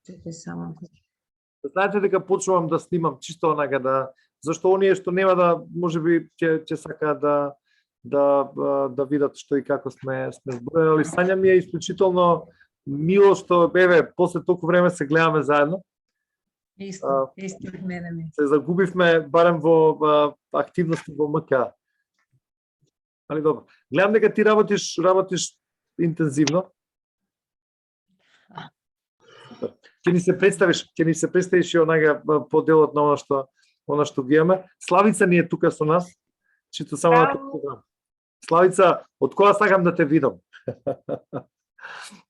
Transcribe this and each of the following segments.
Чекај само. Знаете дека почнувам да снимам чисто онака зашто оние што нема да можеби ќе сакаат да видат што и како сме зборени, али Сања ми е исклучително мило што после толку време се гледаме заедно. Исто мене ми. Се загубивме барем во активности во МК. Али добро. Гледам дека ти работиш интензивно. Ќе ни се представиш и онага по делот на она што ги имаме. Славица ни е тука со нас. Чисто само да те поздравам. Славица, од кога сакам да те видам?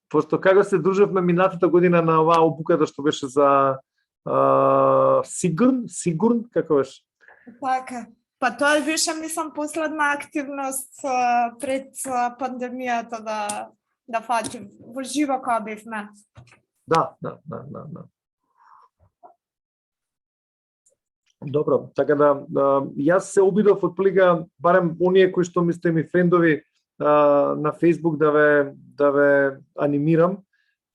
Пошто како се дружевме минатата година на оваа обуката што беше за Сигурн, како беше? Така. Па тоа беше, мислам, последна активност пред пандемијата да фатим. Во живо кога бевме. Да. Добро, така јас се обидов отплика, барем оние кои што ми сте ми френдови на Facebook да ве анимирам,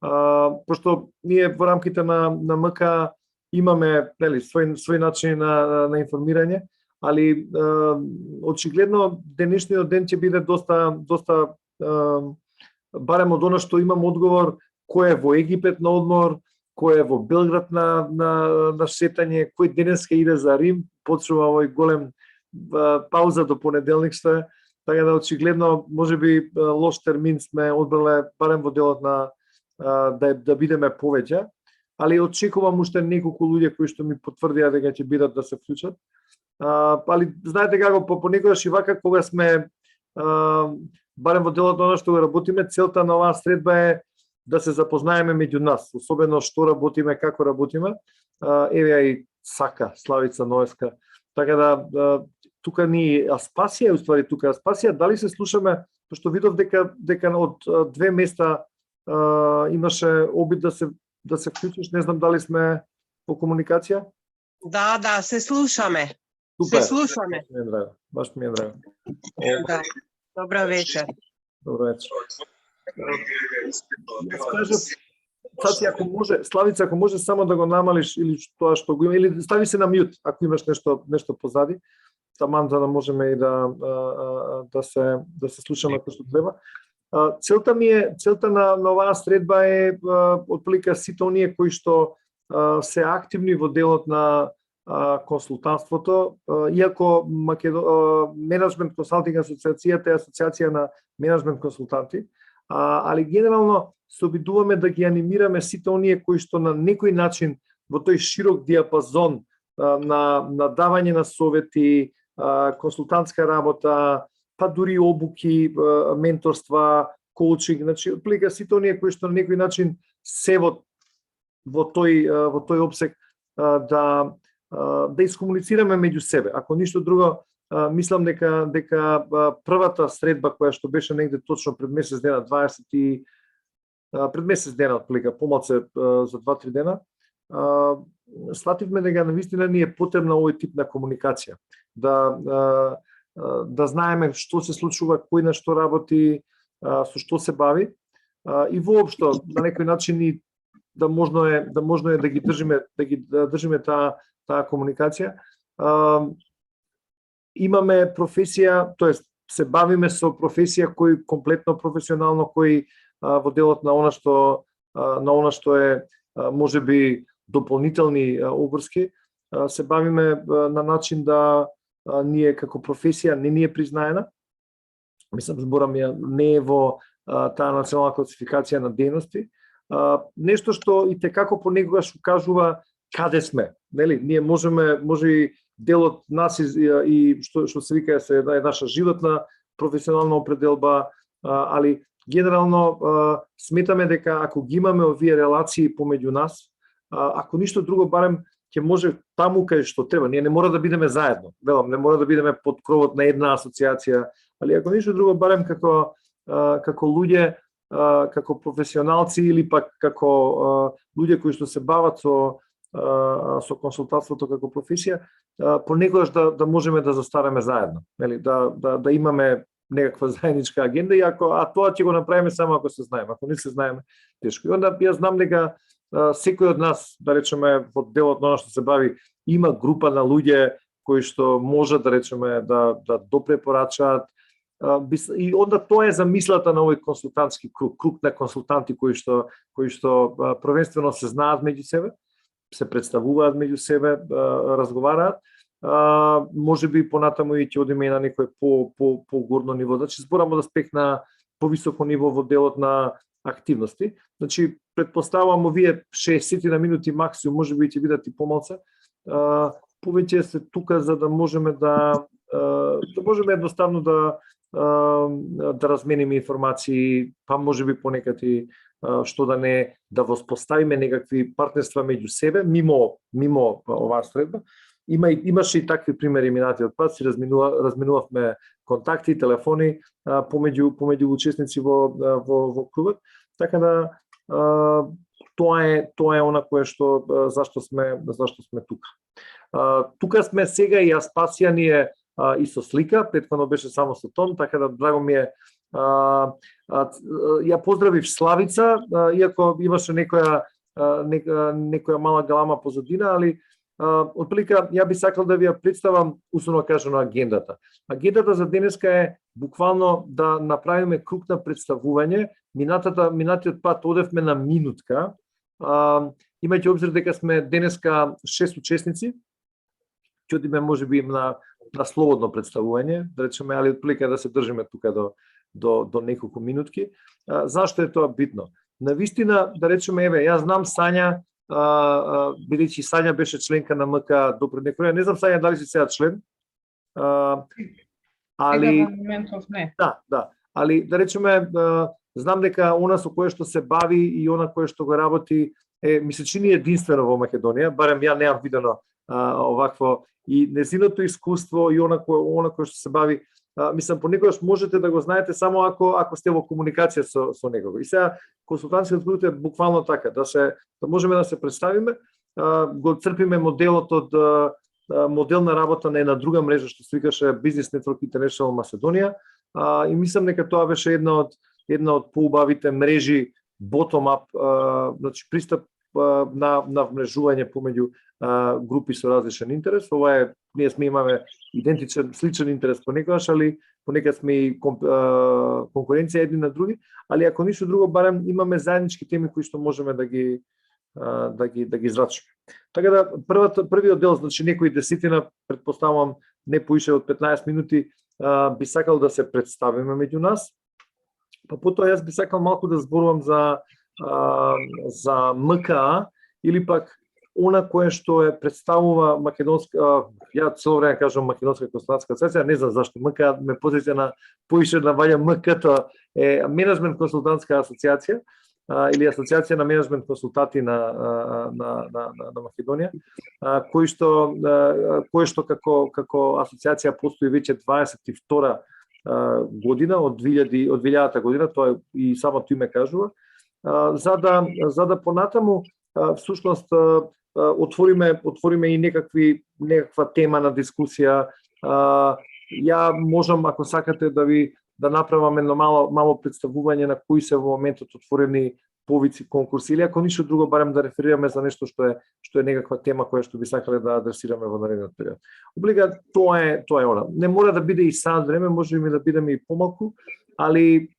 пошто ние во рамките на МК имаме свој начин на информирање, али очигледно денешниот ден ќе биде доста барем од она што имам одговор, кој е во Египет на одмор, кој е во Белград на шетање, кој денеска иде за Рим, почнува овој голем пауза до понеделник што е, така да очигледно можеби лош термин сме одбрале барем во делот на да бидеме повеќе, али очекувам уште неколку луѓе кои што ми потврдија дека ќе бидат да се вклучат. Али знаете како понекогаш и вака кога сме барем во делот на она што го работиме, целта на оваа средба е да се запознаеме меѓу нас, особено што работиме, како работиме. Еве и Сака, Славица Ноеска. Така да тука ни Аспасија, уствари тука Аспасија, дали се слушаме, пошто видов дека од две места имаше обид да се вклучиш, не знам дали сме по комуникација? Да, се слушаме. Супер. Се слушаме. Баш ми е драго. Да. Добро вечер. Добро вечер. Цаци, ако може, Славица, ако може само да го намалиш или тоа што го има, или стави се на мјут, ако имаш нешто позади, таман за да можеме и да се слушаме како што треба. Целта на оваа средба е отплика сите оние кои што се активни во делот на консултантството, иако Менеджмент консалтинг асоциацијата е асоциација на менеджмент консултанти, али генерално се обидуваме да ги анимираме сите оние кои што на некој начин во тој широк диапазон на давање на совети, консултантска работа, па дури обуки, менторства, коучинг, значи отплика сите оние кои што на некој начин се во тој опсек да искомуницираме меѓу себе. Ако ништо друго, мислам дека првата средба која што беше негде точно пред месец дена, пред месец дена отплика, помалце за 2-3 дена, свативме дека навистина ни е потребна овој тип на комуникација. Да знаеме што се случува, кој на што работи, со што се бави и воопшто на некој начин и да можно е да ги држиме таа комуникација. Имаме професија, тоест се бавиме со професија кој комплетно професионално, кој во делот на она што е можеби дополнителни обврски, се бавиме на начин да ние како професија не ни е признаена. Мислам, зборам ја не е во таа национална класификација на дејности. Нешто што и текако понекогаш укажува каде сме, нели? Ние може и делот нас и што се вика е наша животна професионална определба, али генерално сметаме дека ако ги имаме овие релации помеѓу нас, ако ништо друго барем ќе може таму кај што треба. Ние не мора да бидеме заедно, велам, не мора да бидеме под кровот на една асоциација, али ако ништо друго барем како луѓе, како професионалци или пак како луѓе кои што се бават со консултантството како професија, понекогаш да можеме да застараме заедно, нели, да имаме некаква заедничка агенда, а тоа ќе го направиме само ако се знаеме, ако не се знаеме, тешко. И онда јас знам дека секој од нас, да речеме, во делот на она што се бави, има група на луѓе кои што може да речеме да допрепорачаат. И онда тоа е замислата на овој консултантски круг на консултанти кои што првенствено се знаат меѓу себе, се представуваат меѓу себе, разговараат. Може би понатаму и ќе одиме и на некој по-горно ниво. Значи зборам од аспект на повисоко ниво во делот на активности. Значи претпоставувам овие 60 на минути максимум, може би ќе бидат и помалку. Повеќе се тука за да можеме едноставно да размениме информации, па може би понекад и што да не да воспоставиме некакви партнерства меѓу себе мимо оваа средба. Имаше и такви примери минатиот пат, си разменувавме контакти, телефони помеѓу учесници во клубот, така да тоа е она кое што зашто сме тука. Тука сме сега и Аспасија ни е и со слика, претходно беше само со тон, така да драго ми е. Ја поздравив Славица, иако имаше некоја мала галама позадина, али отприлика ја би сакал да ви ја представам условно кажано агендата. Агендата за денеска е буквално да направиме круг на представување. Минатиот пат одевме на минутка. Имајќи обзир дека сме денеска 6 учесници, ќе одиме можеби на слободно представување, да речеме, али отприлика да се држиме тука до неколку минутки. Зашто е тоа битно? Навистина, да речеме, еве, јас знам Сања, бидејќи Сања беше членка на МК допред некој време, не знам Сања дали си сега член. Али Сега на моментов не. Да, али да речеме, знам дека она со кое што се бави и она кое што го работи ми се чини единствено во Македонија, барем ја неам видено овакво и незиното искуство и она кое што се бави. Мислам, понекогаш можете да го знаете само ако сте во комуникација со некого. И сега консултантскиот круг е буквално така, да можеме да се представиме, го црпиме моделот од модел на работа на една друга мрежа што се викаше Business Network International Macedоnia, и мислам дека тоа беше една од поубавите мрежи bottom-up, значи пристап на вмрежување помеѓу групи со различен интерес. Ова е, ние имаме идентичен, сличен интерес понекогаш, али понекад сме и конкуренција едни на други, али ако ништо друго, барем имаме заеднички теми кои што можеме да ги израчиме. Така да првиот дел, значи некои десетина, претпоставувам не поише од 15 минути, би сакал да се представиме меѓу нас. Па потоа јас би сакал малку да зборувам за МКА или пак она кое што представува македонска, ја цело време кажам Македонска консултантска асоциација, не знам зашто МКА ме позиција на поише наваѓа МК-то е Менеджмент консултантска асоциација или асоциација на менеджмент консултати на Македонија, кој што како асоциација постои веќе 22 година од 2000 година, тоа и самото име кажува, за да понатаму всушност отвориме и некаква тема на дискусија. Ја можам, ако сакате, да направам едно мало представување на кои се во моментот отворени повици конкурси, или ако ништо друго, барем да реферираме за нешто што е некаква тема која што би сакале да адресираме во наредниот период. Облига, тоа е она. Не мора да биде и сад време, може би да бидеме и помалку, али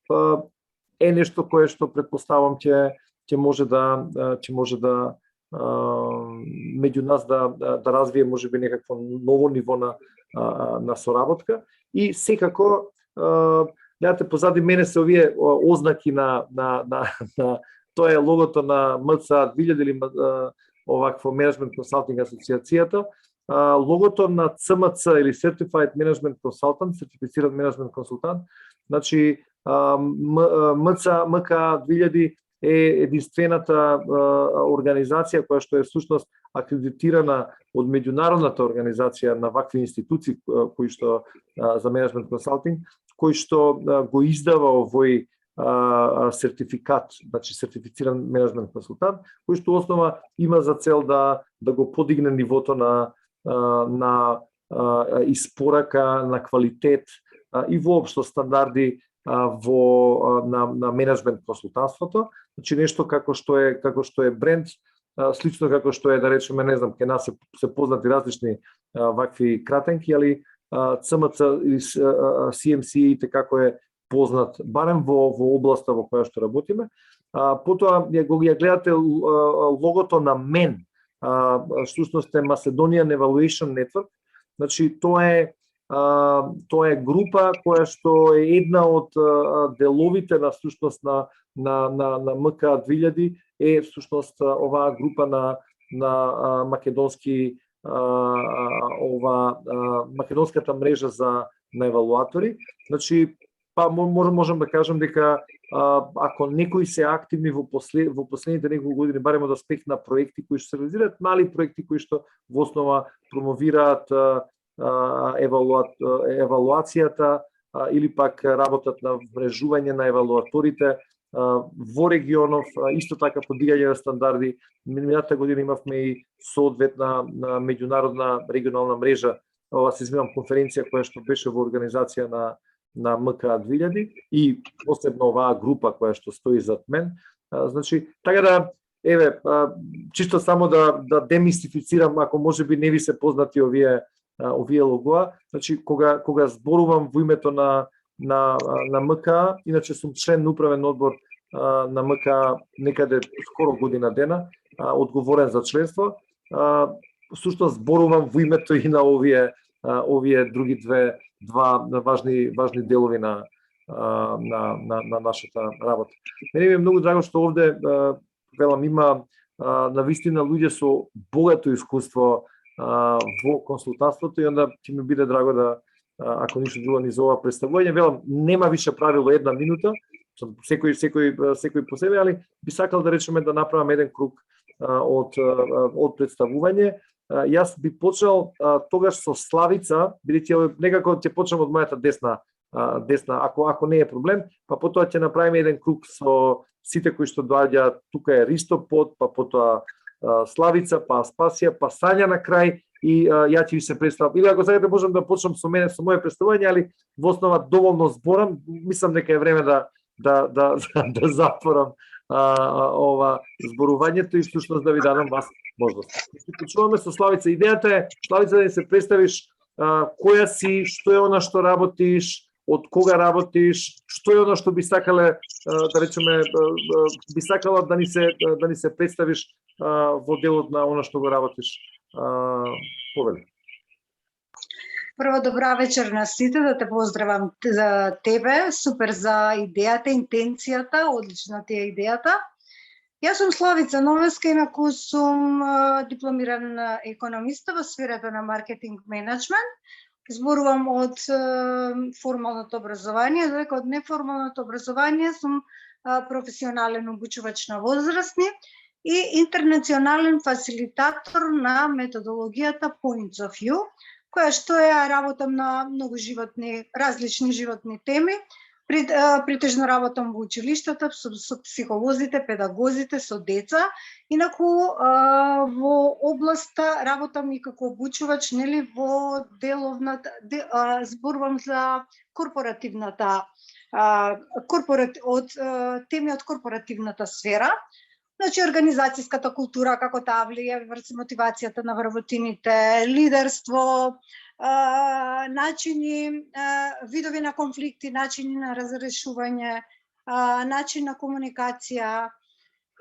е нешто кое што претпоставам ќе може да меѓу нас да развие можеби некакво ново ниво на соработка. И секако, гледате, позади мене се овие ознаки на тоа е логото на МЦА 2000 или овакво Management Consulting асоциацијата. Логото на ЦМЦ или Certified Management Consultant, сертифициран менеджмент консултант, значи МК 2000 е единствената организација која што е всушност акредитирана од меѓународната организација на вакви институции кои што за менеджмент консалтинг, кој што го издава овој сертификат, значи сертифициран менеджмент консултант, кој што основа има за цел да го подигне нивото на испорака, на квалитет и воопшто стандарди на менеджмент консултантството, значи нешто како што е бренд, слично како што е, да речеме, не знам, ке нас се познати различни вакви кратенки, али ЦМЦ или CMC како е познат, барем во областа во која што работиме. Потоа ја гледате логото на МЕН, всушност е Macedonian Evaluation Network, значи тоа е група која што е една од деловите на всушност на МК 2000, е всушност оваа група на македонски македонската мрежа на евалуатори. Значи, можам да кажам дека ако некои се активни во последните неколку години, барем од аспект на проекти кои што се реализираат, мали проекти кои што во основа промовираат евалуацијата или пак работат на вмрежување на евалуаторите во регионов, исто така подигање на стандарди. Минатата година имавме и соодветна меѓународна регионална мрежа, ова се извинам, конференција која што беше во организација на МК 2000 и посебно оваа група која што стои зад мен. Значи, така да, еве, чисто само да демистифицирам, ако можеби не ви се познати овие логоа, значи кога зборувам во името на МК, иначе сум член на управен одбор на МК некаде скоро година дена, одговорен за членство, всушност зборувам во името и на овие други два важни делови на нашата работа. Мене ми е многу драго што овде велам има навистина луѓе со богато искуство во консултантството и онда ќе ми биде драго да, ако ништо друго ни за ова представување, велам, нема више правило 1 минута, секој по себе, али би сакал да речеме да направам еден круг од представување. Јас би почнал тогаш со Славица, бидејќи некако ќе почнам од мојата десна, ако не е проблем, па потоа ќе направиме еден круг со сите кои што доаѓаат. Тука е Ристо Под, па потоа Славица, па Спасија, па Сања на крај и ја ќе ви се представам. Или ако сакате можам да почнам со мене, со моје представување, али во основа доволно зборам, мислам дека е време да затворам ова зборувањето и всушност да ви дадам вас можност. Почнуваме со Славица. Идејата е, Славица, да ни се представиш која си, што е она што работиш, од кога работиш, што е она што би сакале, да речеме, би сакала да ни се представиш во делот на она што го работиш. Повели. Прво, добра вечер на сите, да те поздравам за тебе, супер за идејата, интенцијата, одлична ти е идејата. Јас сум Славица Новеска, инаку сум дипломиран економиста во сферата на маркетинг менеджмент. Зборувам од формалното образование, додека од неформалното образование сум професионален обучувач на возрастни и интернационален фасилитатор на методологијата Points of View, која што работам на многу различни животни теми. Притежно работам во училиштата со психолозите, педагозите, со деца. Инаку во областа работам и како обучувач, нели, во деловната, зборувам за корпоративната, теми од корпоративната сфера. Значи, организацијската култура, како таа влијае врз мотивацијата на вработените, лидерство, начини, видови на конфликти, начини на разрешување, начин на комуникација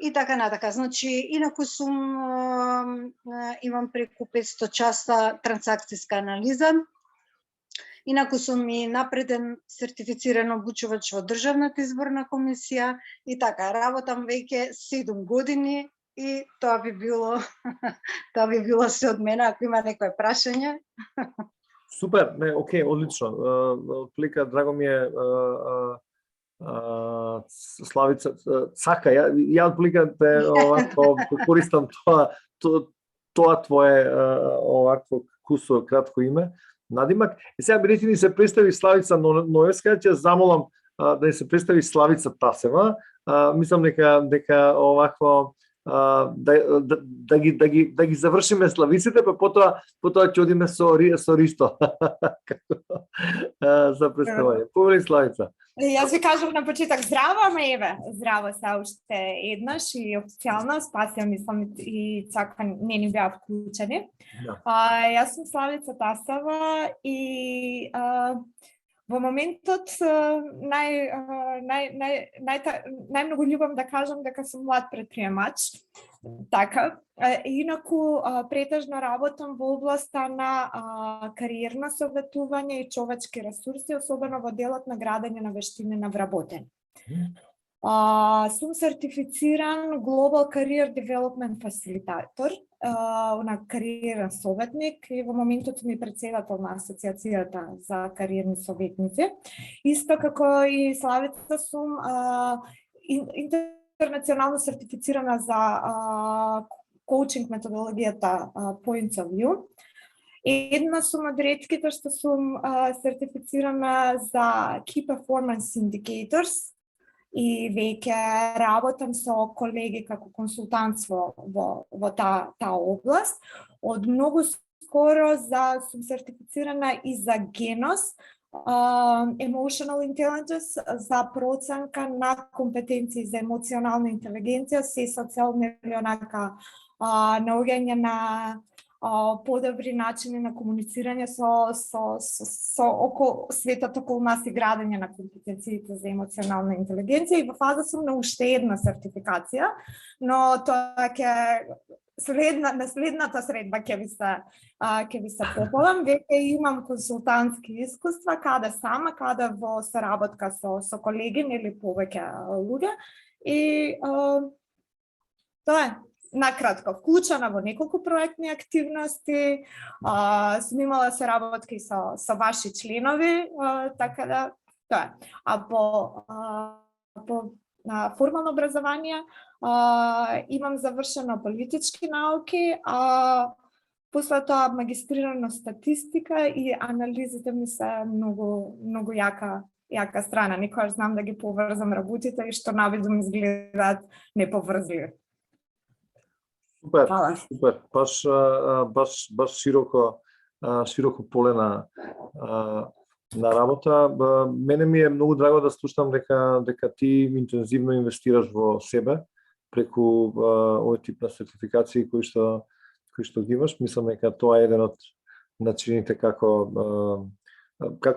и така натака. Значи, инаку имам преку 500 часа трансакцијска анализа. Инаку сум и напреден сертифициран обучувач во Државната изборна комисија и така, работам веќе 7 години и тоа би било се од мене, ако има некое прашање. Супер, не, окей, одлично. Отплика, драго ми е Славица Цака. Ја отплика овако користам тоа твое овакво кусо кратко име. Надимак. И сега бидејќи ни се представи Славица Новеска, ќе замолам да ни се представи Славица Тасева. Мислам дека овакво да ги завршиме славиците, па потоа ќе одиме со Ристо за представање. Повели Славица. Јас ви кажам на почеток здраво, ама еве, здраво се уште еднаш и официјално, спасија мислам и цака не ни беа вклучени. Да. Јас сум Славица Тасова и во моментот најмногу љубам да кажам дека сум млад предприемач. Така, инаку претежно работам во областа на кариерно советување и човечки ресурси, особено во делот на градење на вештини на вработење. Сум сертифициран Global Career Development Facilitator, на кариерен советник и во моментот ми председател на Асоциацијата за кариерни советници. Исто како и Славица сум интернационално сертифицирана за коучинг методологијата Points of View. Една сум од ретките што сум сертифицирана за Key Performance Indicators и веќе работам со колеги како консултантство во таа област. Од многу скоро сум сертифицирана и за GENOS, Emotional Intelligence, за проценка на компетенции за емоционална интелигенција, се со цел онака наоѓање на подобри начини на комуницирање со светот околу нас и градење на компетенциите за емоционална интелигенција. И во фаза сум на уште една сертификација, но тоа ќе на следната средба ќе ви се пополам. Веќе имам консултантски искуства, каде сама, каде во соработка со колеги или повеќе луѓе. И тоа е. Накратко, вклучена во неколку проектни активности, сум имала соработки со ваши членови, така да тоа е. А по формално образование имам завршено политички науки, а после тоа магистрирано статистика и анализите ми се многу јака страна. Никогаш знам да ги поврзам работите и што навидум изгледаат неповрзливи. Супер, Хвала. супер. Баш широко поле на работа. Мене ми е многу драго да слушам дека ти интензивно инвестираш во себе преку овој тип на сертификации кои што ги имаш. Мислам дека тоа е еден од начините како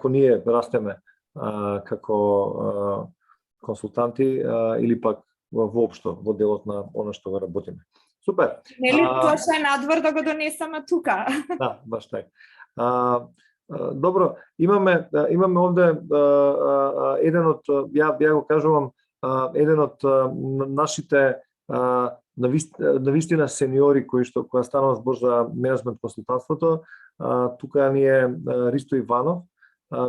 ние растеме како консултанти или пак воопшто во делот на она што го работиме. Супер. Нели тоа што е надвор да го донесеме тука? Да, баш така. Добро, имаме овде еден од, ја го кажувам, еден од нашите навистина сениори која станува збор за менеджмент консултантството. Тука ни е Ристо Иванов.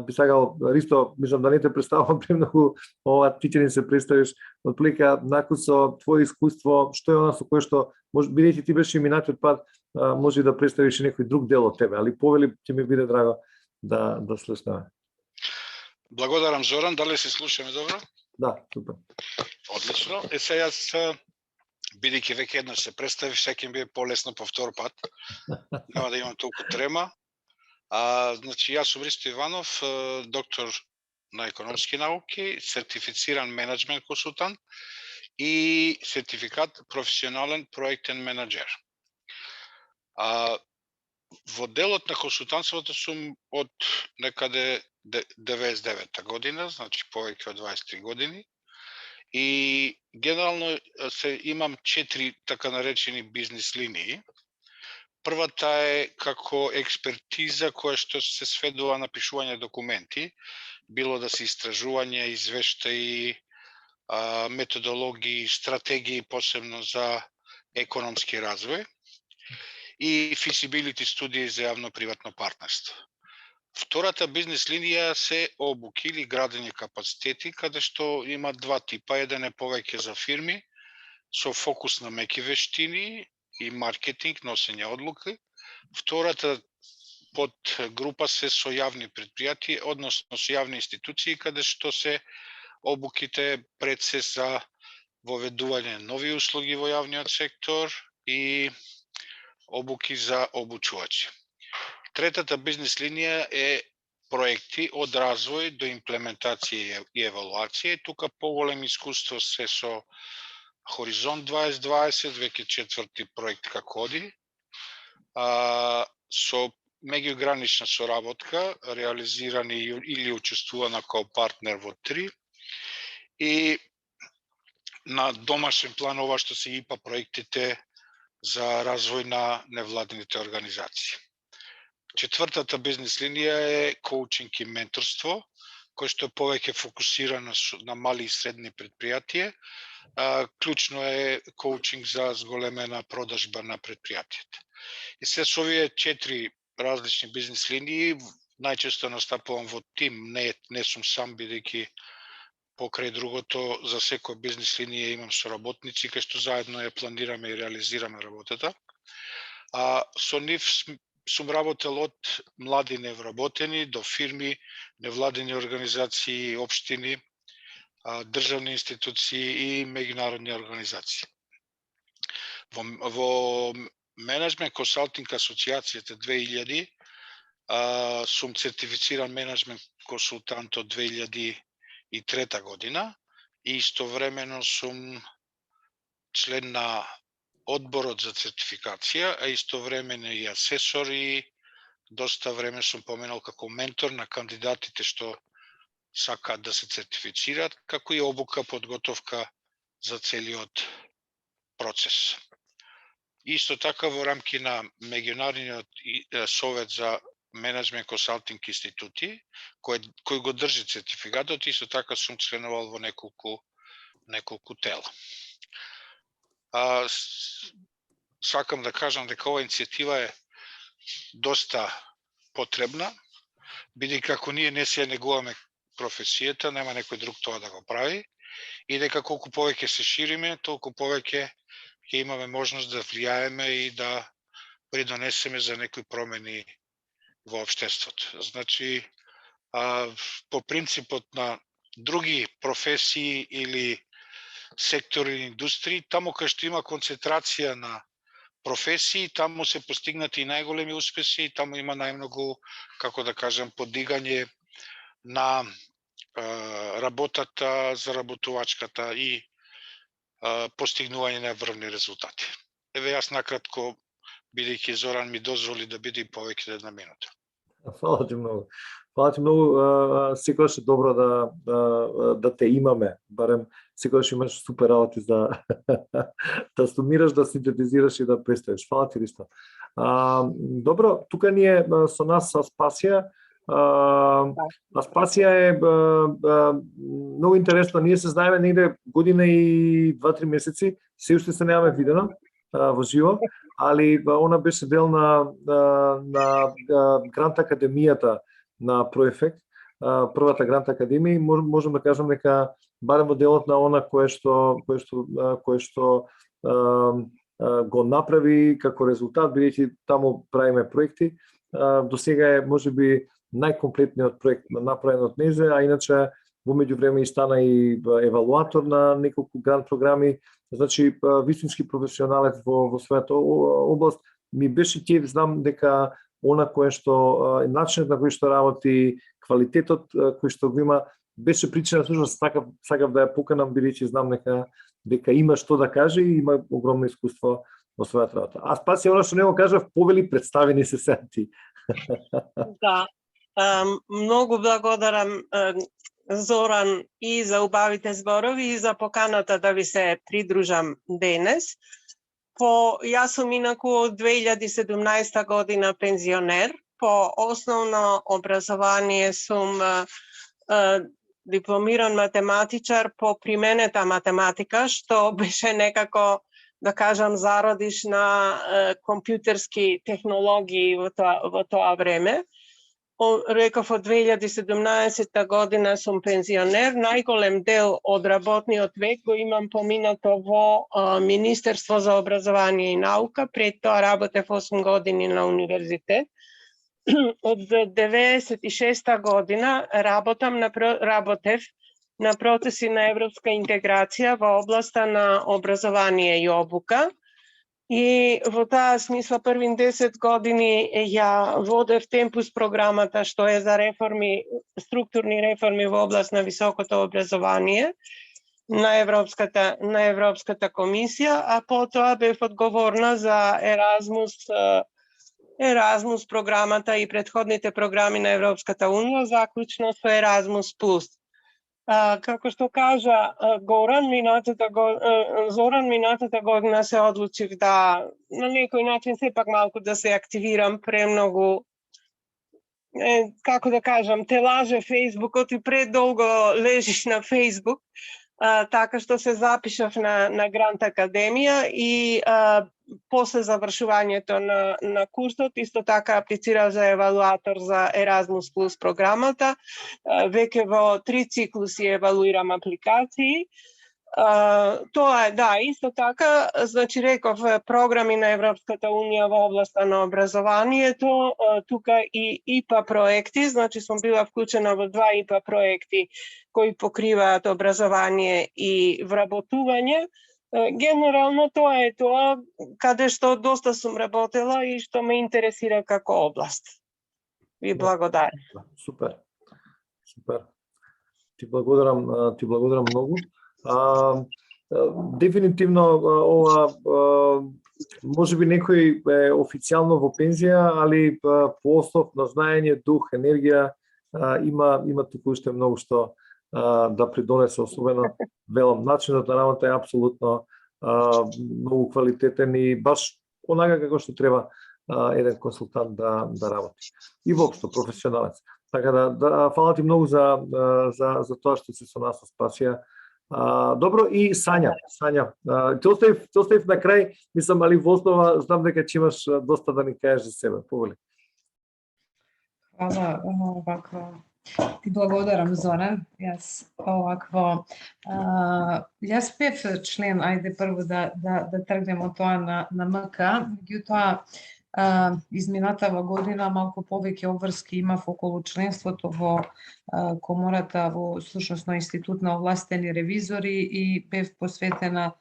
Би сакал, Ристо, мислам да не те представувам премногу, ти ќе ни се представиш отплика наку со твое искуство, што е она со кое што, бидејќи ти беше минатиот пат, може да представиш и некој друг дел од тебе, али повели, ќе ми биде драго да слушнеме. Благодарам, Зоран, дали се слушаме добро? Да, супер. Одлично. Сега јас, бидејќи веќе еднаш се представив, сега ќе ми биде полесно по втор пат. Нема да имам толку трема. Значи, јас сум Ристо Иванов, доктор на економски науки, сертифициран менеджмент консултант и сертификат професионален проектен менеджер. Во делот на консултантството сум од некаде 99-та година, значи повеќе од 23 години. И генерално имам 4 така наречени бизнис линии. Првата е како експертиза која што се сведува на пишување документи, било да се истражување, извештаи, методологии, стратегии посебно за економски развој и feasibility студии за јавно-приватно партнерство. Втората бизнес линија се обуки или градење капацитети, каде што има два типа. Еден е повеќе за фирми со фокус на меки вештини и маркетинг, носење одлуки. Втората под група се со јавни предпријатија, односно со јавни институции, каде што се обуките пред се за воведување нови услуги во јавниот сектор и обуки за обучувачи. Третата бизнес линија е проекти од развој до имплементација и евалуација. Тука поголем искуство се со Хоризонт 2020, веќе четврти проект како оди, со меѓугранична соработка, реализирани или учествувана како партнер во 3, и на домашен план ова што се ИПА проектите за развој на невладините организации. Четвртата бизнес линија е коучинг и менторство, кој што е повеќе фокусирано на мали и средни предпријатија. Клучно е коучинг за зголемена продажба на предпријатијата. И се со овие 4 различни бизнес линии, најчесто настапувам во тим, не сум сам, бидејќи покрај другото за секој бизнес линија имам соработници кај што заедно ја планираме и реализираме работата. Со нив сум работел од млади невработени до фирми, невладени организации, општини, државни институции и меѓународни организации. Во Менеджмент консалтинг асоциацијата 2000 сум сертифициран менеджмент консултант од 2003 година и истовремено сум член на одборот за сертификација, а истовремено и асесор и доста време сум поменал како ментор на кандидатите што сакаат да се сертифицираат, како и обука, подготовка за целиот процес. Исто така во рамки на меѓународниот совет за менеджмент консалтинг институти, кој го држи сертификатот, исто така сум членувал во неколку тела. Сакам да кажам дека оваа иницијатива е доста потребна, бидејќи ако ние не се негуваме професијата, нема некој друг тоа да го прави, и дека колку повеќе се шириме, толку повеќе ќе имаме можност да влијаеме и да придонесеме за некои промени во општеството. Значи, по принципот на други професии или сектори или индустрии, таму кај што има концентрација на професии, таму се постигнати и најголеми успеси, таму има најмногу, како да кажам, подигање на работата, заработувачката и постигнување на врвни резултати. Еве јас накратко, бидејќи Зоран ми дозволи да биде и повеќе од една минута. Фала ти многу. Фала ти многу, секогаш е добро да те имаме, барем секогаш имаш супер работи за да сумираш, да синтетизираш и да представиш. Фала ти, Ристо. Добро, тука ние со нас Аспасија. Аспасија е многу интересно. Ние се знаеме негде година и 2-3 месеци, се уште се немаме видено во живо, али она беше дел на Грант Академијата на Проефект, првата Грант Академија, и можам да кажам дека барем во делот на она кое што го направи како резултат, бидејќи таму правиме проекти, до сега е можеби најкомплетниот проект направен од незе, а иначе во меѓувреме и стана и евалуатор на неколку грант програми, значи вистински професионалец во својата област. Ми беше ќе знам дека она кое што начинот на кој што работи, квалитетот кој што го има, беше причина всушност сакав да ја поканам, бидејќи знам дека има што да каже и има огромно искуство во својата работа. А Спаси, она што не го кажав, повели, представени се сега ти. Да, многу благодарам Зоран и за убавите зборови и за поканата да ви се придружам денес. Јас сум инаку од 2017 година пензионер. По основно образование сум дипломиран математичар по применета математика, што беше некако, да кажам, зародиш на компјутерски технологии во тоа време. Реков, од 2017 година сум пензионер. Најголем дел од работниот век го имам поминато во Министерство за образование и наука. Пред тоа работев 8 години на универзитет. Од 96 година работев на процеси на европска интеграција во областа на образование и обука. И во таа смисла првин 10 години ја водев Темпус програмата, што е за реформи, структурни реформи во област на високото образование на Европската комисија, а потоа бев одговорна за Еразмус програмата и претходните програми на Европската унија, заклучно со Еразмус плюс. Како што кажа Зоран, минатата година се одлучив да на некој начин сепак малку да се активирам, премногу, како да кажам, те лаже Фејсбукот и предолго лежиш на Фејсбук, така што се запишав на Грант Академија и после завршувањето на курсот исто така аплицирав за евалуатор за Еразмус плюс програмата. Веќе во 3 циклуси евалуирам апликации. Тоа е, да, исто така, значи реков, програми на Европската унија во областа на образованието, тука и ИПА проекти, значи сум била вклучена во 2 ИПА проекти кои покриваат образование и вработување. Генерално тоа е тоа каде што доста сум работела и што ме интересира како област. Ви благодарам. Супер. Ти благодарам многу. Дефинитивно ова можеби некој е официјално во пензија, али по основ на знаење, дух, енергија има туку уште многу што да придонесе, особено велам начинот на работа е апсолутно многу квалитетен и баш онака како што треба еден консултант да работи. И воопшто професионалец. Така да фала ти многу за тоа што си со нас со Спасија. Добро, и Сања, те оставив на крај, мислам, али во основа знам дека ќе имаш доста да ни кажеш за себе. Повели. Hvala ovako. Ti благодарам, Зоран. Јас овакво, јас бев член, ајде прво да тргнем од тоа на МК, меѓутоа изминатава година малку повеќе обврски имав околу членството во комората, во слушност на Институт на овластени ревизори и бев посветена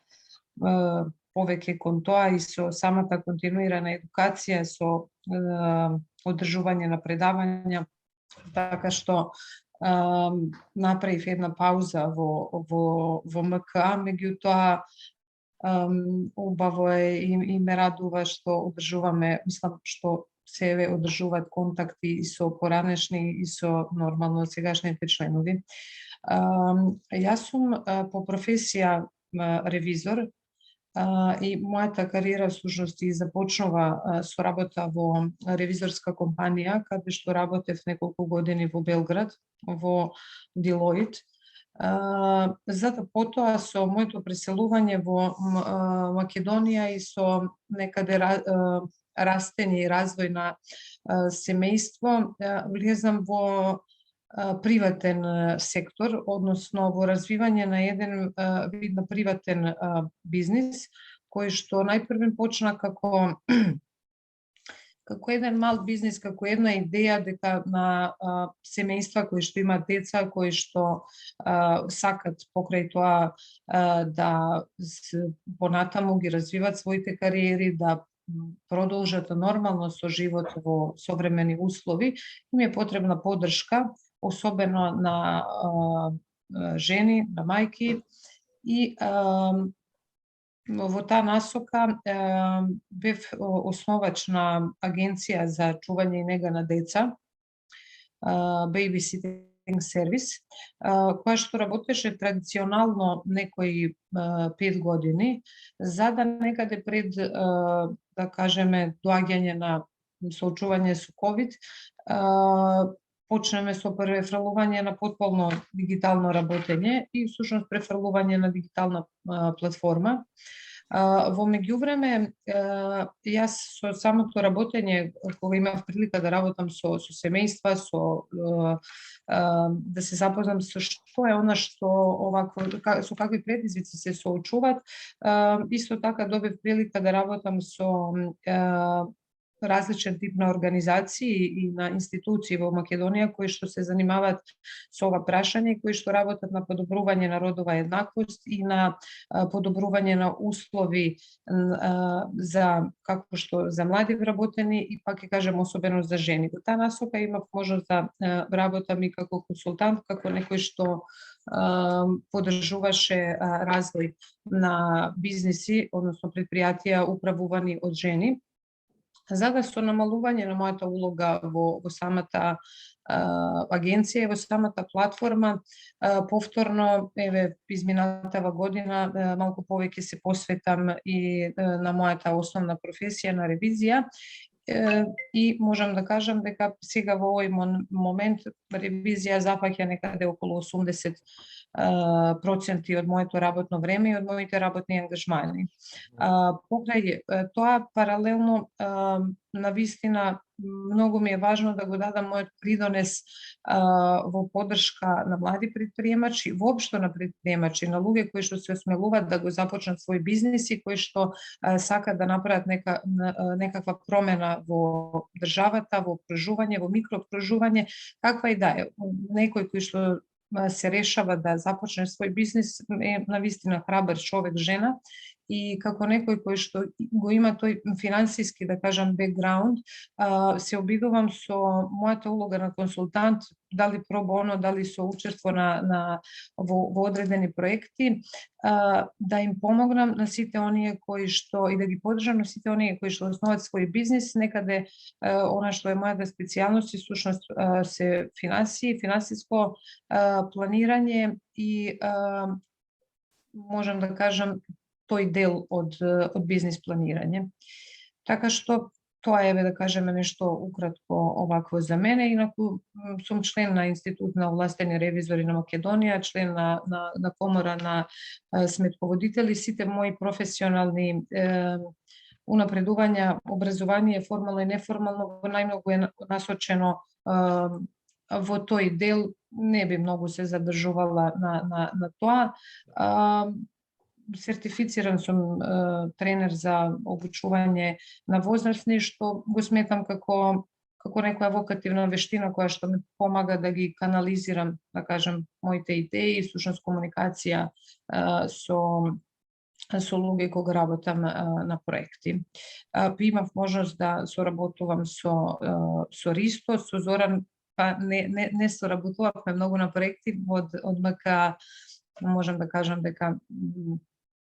повеќе кон тоа и со самата континуирана едукација, со одржување на предавања, така што направив една пауза во МК, меѓутоа убаво е и ме радува што одржуваме, мислам што се одржуваат контакти и со поранешни и со нормално сегашните членови. Јас сум по професија ревизор и мојата кариера всушност и започнува со работа во ревизорска компанија, каде што работев неколку години во Белград, во Deloitte. За да потоа со моето преселување во Македонија и со некаде растење и развој на семејство, влезам во приватен сектор, односно во развивање на еден вид на приватен бизнис, кој што најпрвен почна како еден мал бизнис, како една идеја дека на семејства кои што имаат деца, кои што сакат покрај тоа да понатаму ги развиват своите кариери, да продолжат нормално со живот во современи услови, им е потребна поддршка, особено на жени, на мајки и во таа насока бев основач на агенција за чување и нега на деца, Babysitting Service, која што работеше традиционално некои 5 години, за да некаде пред, да кажеме, доаѓање на соочување со COVID, почнеме со префрлување на потполно дигитално работење и всушност префрлување на дигитална платформа. Во меѓувреме, јас со самото работење, кога имав прилика да работам со семејства, да се запознам со што е она што овакво, со какви предизвици се соочуваат, исто така добив прилика да работам со различен тип на организации и на институции во Македонија кои што се занимаваат со ова прашање, кои што работат на подобрување на родова еднаквост и на подобрување на услови за како што за млади вработени и пак ќе кажем особено за жени. Во таа насока имав можност да работам и како консултант, како некој што поддржуваше развој на бизниси, односно предпријатија управувани од жени, за да со намалување на мојата улога во самата агенција и во самата платформа, повторно, еве, изминатава година, малку повеќе се посветам и на мојата основна професија, на ревизија, и можам да кажам дека сега во овој момент ревизија зафаќа некаде околу 80% од моето работно време и од моите работни ангажмани. Покрај тоа, паралелно, навистина многу ми е важно да го дадам мојот придонес во поддршка на млади предприемачи, воопшто на предприемачи, на луѓе кои што се осмелуваат да го започнат свој бизнис и кои што сакаат да направат некаква промена во државата, во окружување, во микроокружување, каква и да е. Некој кој што се решава да започне свој бизнис е навистина храбар човек, жена, и како некој кој што го има тој финансиски, да кажам, бекграунд, се обидувам со мојата улога на консултант, дали про боно, дали со учество во одредени проекти, да им помогнам на сите оние кои што и да ги поддржам на сите оние кои што основат свој бизнис. Некаде она што е мојата специјалност и сушност се финансии, финансиско планирање и можам да кажам тој дел од бизнис планирање. Така што тоа е, да кажеме, нешто укратко овакво за мене. Инаку сум член на Институт на овластени ревизори на Македонија, член на Комора на сметководители. Сите мои професионални унапредувања, образование, формално и неформално, најмногу е насочено во тој дел. Не би многу се задржувала на тоа. Сертифициран сум тренер за обучување на возрастни, што го сметам како некоја вокативна вештина која што ми помага да ги канализирам, да кажем, моите идеи, сушност комуникација со луѓе кога работам на проекти. Имав можност да соработувам со Ристо, со Зоран, па не соработувавме многу на проекти од МК. Можам да кажам дека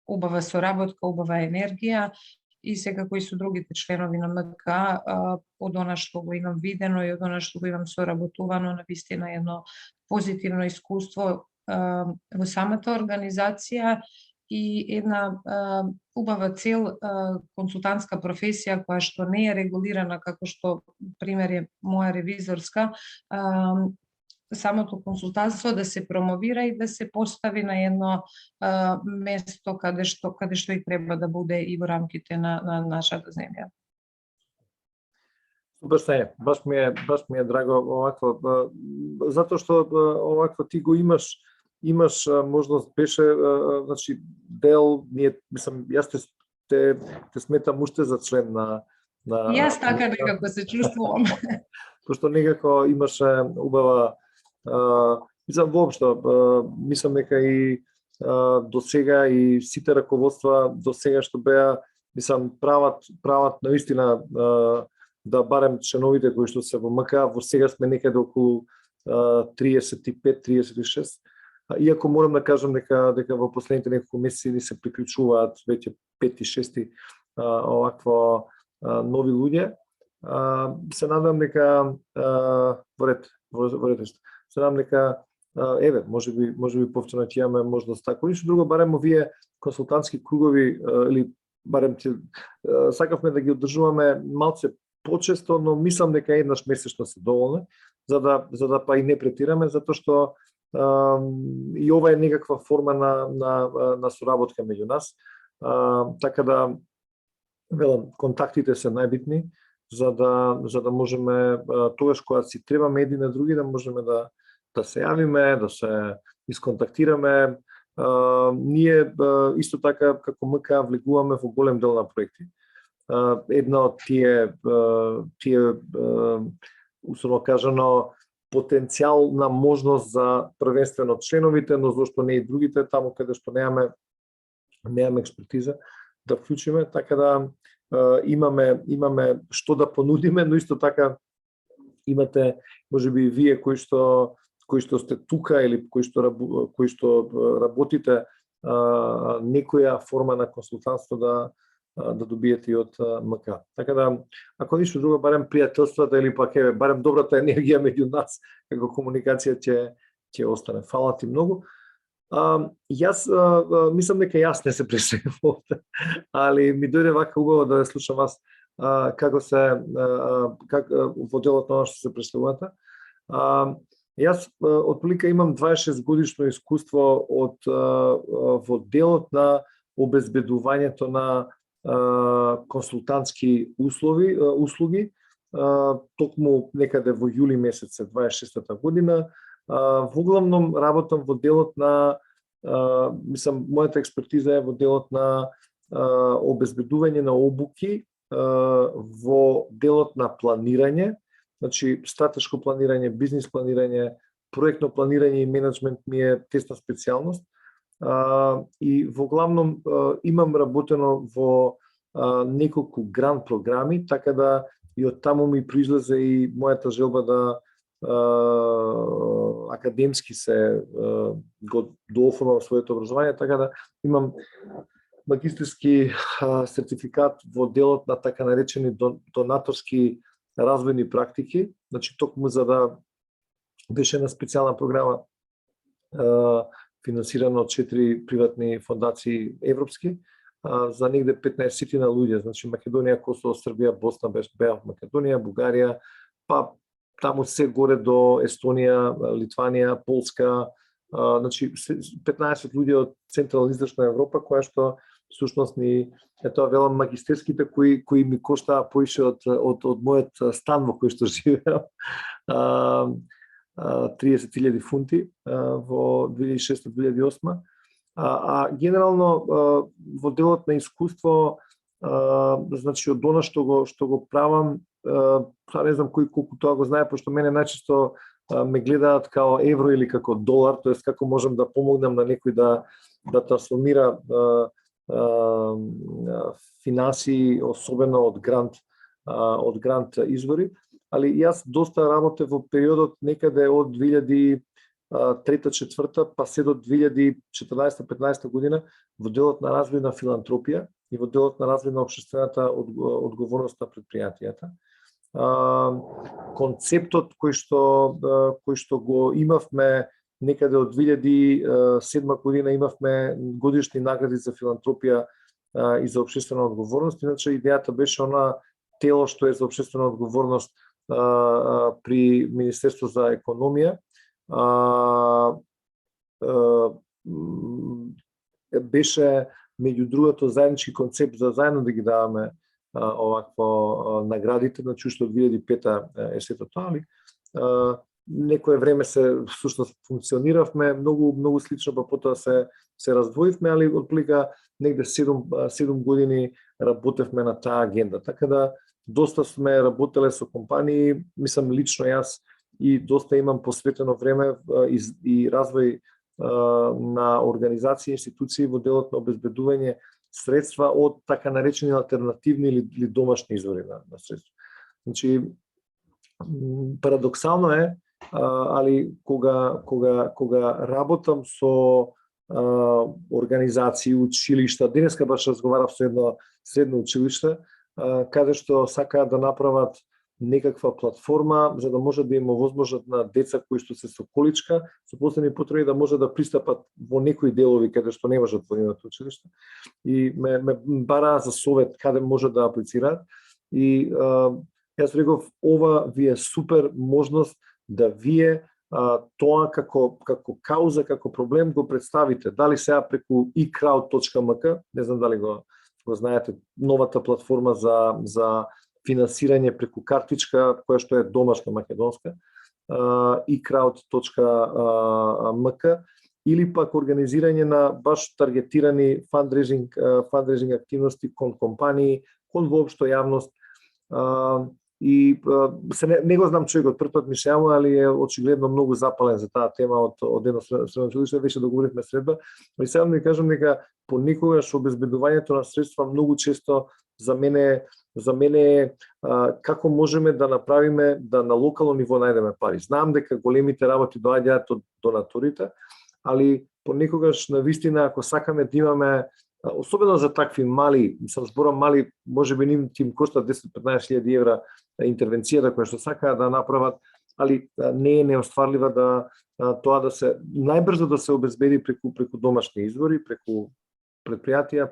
убава соработка, убава енергија и секако и со другите членови на МК, од она што го имам видено и од она што го имам соработувано, навистина едно позитивно искуство во самата организација и една убава цел консултантска професија која што не е регулирана како што пример е моја ревизорска. Самото консултантство да се промовира и да се постави на едно место каде што и треба да биде и во рамките на нашата земја. Супер се, баш ми е драго овакво, затоа што овакво ти го имаш можност, беше, значи, дел, мислам, јас те сметам уште за член на Јас така некако се чувствувам. Пошто некако имаше убава, мислам, воопшто, мислам дека и до сега и сите раководства до сега што беа, мислам, прават наистина да барем членовите кои што се во МК, во сега сме некаде околу 35-36. Иако морам да кажам дека во последните неколку месеци ни се приклучуваат веќе 5-6 овакво нови луѓе. Се надам дека во ред, се надам дека еве, можеби повторно ќе имаме можност така. Ништо друго, барем овие консултантски кругови или барем сакавме да ги одржуваме малце почесто, но мислам дека еднаш месечно се доволни, за да па и не претираме, затоа што и ова е некаква форма на соработка меѓу нас. Така да, велам, контактите се најбитни, за да можеме тогаш кога си требаме едни на други, да можеме да се јавиме, да се исконтактираме. Ние исто така како МК влегуваме во голем дел на проекти. една од тие условно кажано потенцијална можност за првенствено членовите, но зошто не и другите, таму каде што немаме експертиза, да вклучиме, така да имаме што да понудиме, но исто така имате можеби и вие кои што сте тука или кои што работите некоја форма на консултантство да добиете и од МК. Така да, ако ништо друго, барем пријателствата или пак барем добрата енергија меѓу нас како комуникација ќе остане. Фала ти многу. Јас мислам дека јас не се представив овде, али ми дојде вака убаво да слушам вас како во делот на што се представувате. Јас отприлика имам 26 годишно искуство во делот на обезбедувањето на консултантски услуги, токму некаде во јули месец 26-та година. Воглавном работам во делот на, мислам, мојата експертиза е во делот на обезбедување на обуки во делот на планирање, значи стратешко планирање, бизнис планирање, проектно планирање и менеджмент ми е тесна специјалност. И во главном имам работено во неколку грант програми, така да и од таму ми произлезе и мојата желба да академски се го дооформам своето образование, така да имам магистерски сертификат во делот на така наречени донаторски развојни практики, значи токму за да беше на специјална програма финансирана од 4 приватни фондации европски за негде 15 на луѓе, значи Македонија, Косово, Србија, Босна, беа Македонија, Бугарија, па таму се горе до Естонија, Литванија, Полска, значи 15 луѓе од Централна и Източна Европа, која што всушност ни тоа велам магистерските кои ми коштаа поише од мојот стан во кој што живеам. 30.000 фунти во 2006-2008. Генерално во делот на искуство, значи од она што го правам, не знам кој колку тоа го знае, пошто мене најчесто ме гледаат као евро или како долар, тоест како можам да помогнам на некој да трансформира финансии, особено од грант извори. Али јас доста работев во периодот некаде од 2003-2004 па се до 2014-2015 година во делот на развој на филантропија и во делот на развој на општествената одговорност на предпријатијата. Концептот кој што го имавме некаде од 2007 година, имавме годишни награди за филантропија и за општествена одговорност. Иначе идејата беше она тело што е за општествена одговорност при Министерство за економија, беше меѓу другото заеднички концепт за заедно да ги даваме овакво наградите, значи уште од 2005 е сето тоа, али некое време се всушност функциониравме многу слично, па потоа се раздвоивме, али отприлика негде 7 години работевме на таа агенда. Така да доста сме работеле со компании, мислам лично јас и доста имам посветено време и развој на организации и институции во делот на обезбедување средства од така наречени алтернативни или домашни извори на средства. Значи парадоксално е, али кога работам со организации, училишта, денеска баш разговарав со едно средно училиште, каде што сакаат да направат некаква платформа за да може да им овозможат на деца кои што се со количка, со посебни потреби да може да пристапат во некои делови каде што не можат во нивното училиште. И ме бараа за совет каде може да аплицираат. И јас реков, ова ви е супер можност да вие тоа како кауза, како проблем го представите. Дали сега преку eCrowd.mk, не знам дали го знаете, новата платформа за финансирање преку картичка, која што е домашна македонска, eCrowd.mk, или пак организирање на баш таргетирани фандрейзинг активности кон компании, кон воопшто јавност. И не го знам човекот, првпат ми се јавува, али е очигледно многу запален за таа тема од едно средно училиште, веќе договоривме средба. Но и сега да ви кажам дека понекогаш обезбедувањето на средства многу често за мене како можеме да направиме да на локално ниво најдеме пари. Знам дека големите работи доаѓаат од донаторите, али понекогаш навистина ако сакаме да имаме, особено за такви мали, сам зборам мали, можеби ним им кошта 10-15 000 евра интервенцијата која што сакаат да направат, али не е неостварлива да тоа да се најбрзо да се обезбеди преку домашни извори, преку предпријатија,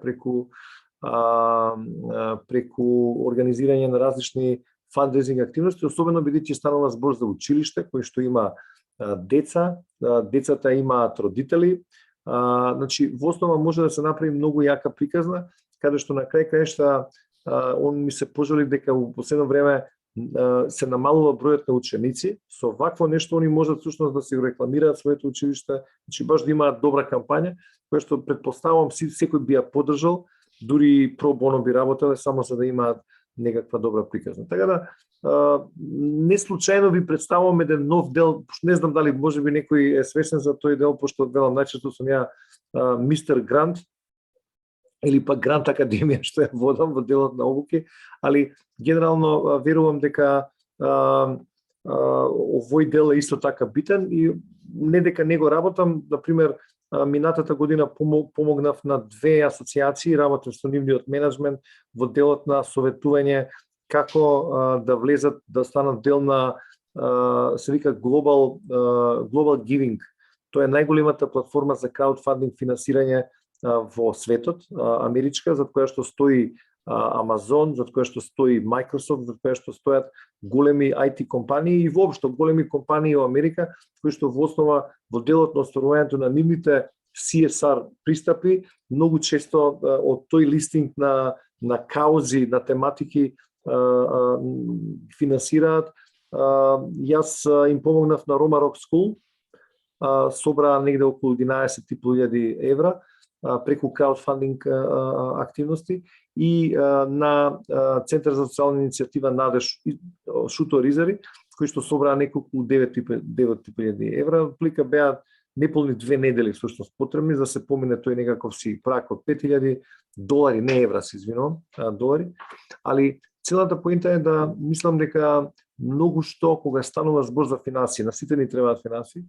преку организирање на различни фандрейзинг активности, особено бидејќи станува збор за училиште кој што има деца, децата имаат родители. Значи, во основа може да се направи многу јака приказна, каде што на крај краишта он ми се пожали дека во последно време се намалува бројот на ученици. Со вакво нешто они можат всушност да се рекламираат своето училиште, значи баш да имаат добра кампања, која што предпоставувам секој би ја поддржал, дури про боно би работеле само за да имаат некаква добра приказна. Така да не случајно ви представувам еден нов дел, не знам дали можеби некој е свесен за тој дел, пошто велам најчесто сум ја мистер Грант или пак Грант Академија што ја водам во делот на обуки, али генерално верувам дека овој дел е исто така битен и не дека не го работам, например минатата година помогнав на 2 асоциации, работев со нивниот менеджмент во делот на советување како да влезат, да станат дел на, се вика Global Giving. Тоа е најголемата платформа за краудфандинг финансирање во светот, америчка, за која што стои Amazon, за која што стои Microsoft, за која што стојат големи IT компании и воопшто големи компании во Америка, кои што во основа во делот на остварувањето на нивните CSR пристапи, многу често од тој листинг на каузи, на тематики финансираат. Јас им помогнав на Roma Rock School, собраа негде околу 11.500 евра преку краудфандинг активности и на Центар за социјална иницијатива Надеж Шуто Ризари, кои што собраа неколку 9.500 евра. Отплика беа неполни 2 недели всушност потребни за да се помине тој некаков си прак од $5,000, не евра, се извинувам, долари. Али целата поинта е да мислам дека многу што кога станува збор за финансии, на сите ни требаат финансии,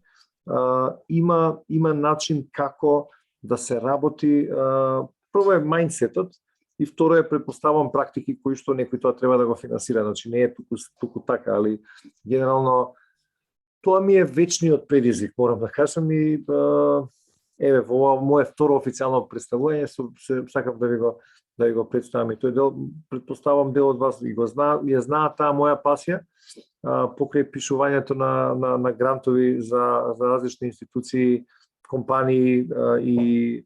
има начин како да се работи. Прво е мајндсетот и второ е предпоставам практики кои што некој тоа треба да го финансира, значи не е туку така, али генерално тоа ми е вечниот предизвик, морам да кажам и еве во мое второ официјално представување сакам да ви го представам и тој дел, предпоставам дел од вас и го знаат таа моја пасија покрај пишувањето на грантови за различни институции, компании и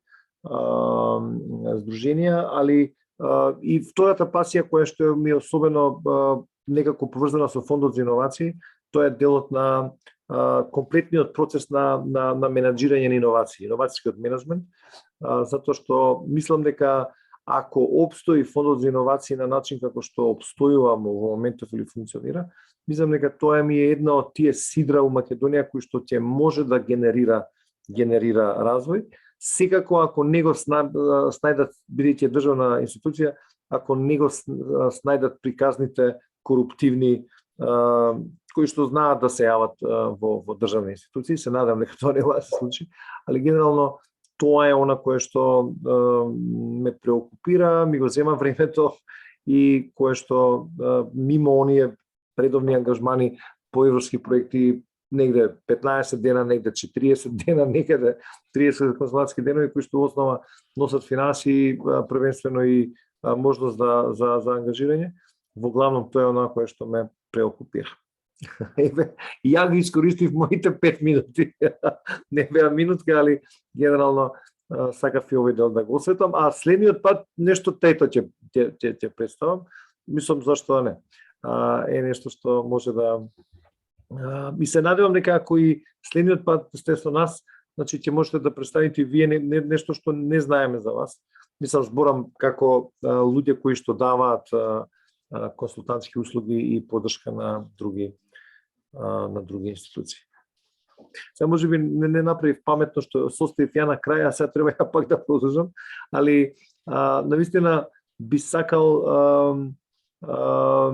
здруженија, али и втората пасија која што ми е особено некако поврзана со фондот за иновации, тоа е делот на комплетниот процес на менаџирање на иновации, иновацијскиот менеджмент, затоа што мислам дека ако опстои фондот за иновации на начин како што обстојувам во моментов или функционира, мислам дека тоа ми е една од тие сидра у Македонија кои што ќе може да генерира развој. Секако ако не го снајдат, бидејќи државна институција, ако не го снајдат приказните коруптивни кои што знаат да се јават во државни институции, се надам дека тоа нема да се случи, али генерално тоа е она кое што ме преокупира, ми го зема времето и кое што мимо оние редовни ангажмани по европски проекти негде 15 дена, негде 40 дена, некаде 30 консултатски денови кои што во основа носат финансии, првенствено и можност за ангажирање. Во главном тоа е она кое што ме преокупира. Ја ги искористив моите 5 минути. Не беа минутки, али генерално сакав и овој дел да го осветам, а следниот пат нешто трето ќе представам. Мислам зашто не. Е нешто што може да и се надевам дека ако и следниот пат сте со нас, значи ќе можете да представите вие нешто што не знаеме за вас, мислам зборам како луѓе кои што даваат консултантски услуги и поддршка на други институции. Сега може би не направив паметно што составив ја на крај, а сега треба ја пак да продолжам, али навистина би сакал да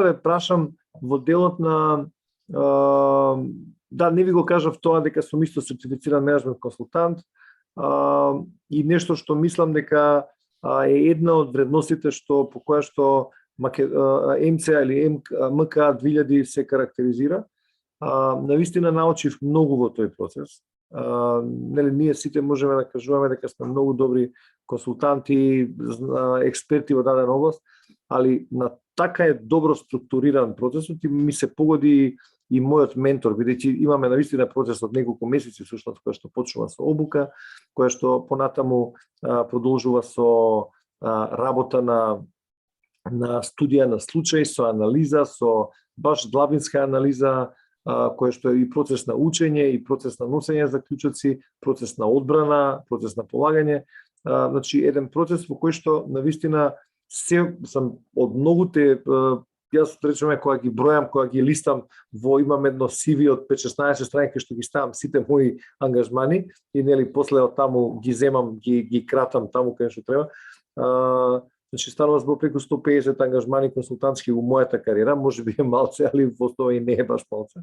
ве прашам во делот на да, не ви го кажав тоа дека сум исто сертифициран менеджмент консултант и нешто што мислам дека е една од вредностите што по која што МЦА или МК 2000 се карактеризира. Навистина научив многу во тој процес. Нели ние сите можеме да кажуваме дека сме многу добри консултанти, експерти во дадена област, али на така е добро структуриран процесот и ми се погоди и мојот ментор, бидејќи имаме навистина процес од неколку месеци всушност која што почнува со обука, која што понатаму продолжува со работа на студија на случај, со анализа, со баш длабинска анализа, која што е и процес на учење, и процес на носење заклучоци, процес на одбрана, процес на полагање. Значи, еден процес во кој што навистина се сам од многуте, јас речеме кога ги бројам, кога ги листам, имам едно CV од 5-16 страни кај што ги ставам сите мои ангажмани и нели после од таму ги земам, ги кратам таму кај што треба. Значи станува збор преку 150 ангажмани консултантски во мојата кариера, можеби е малце, али во основа и не е баш малце.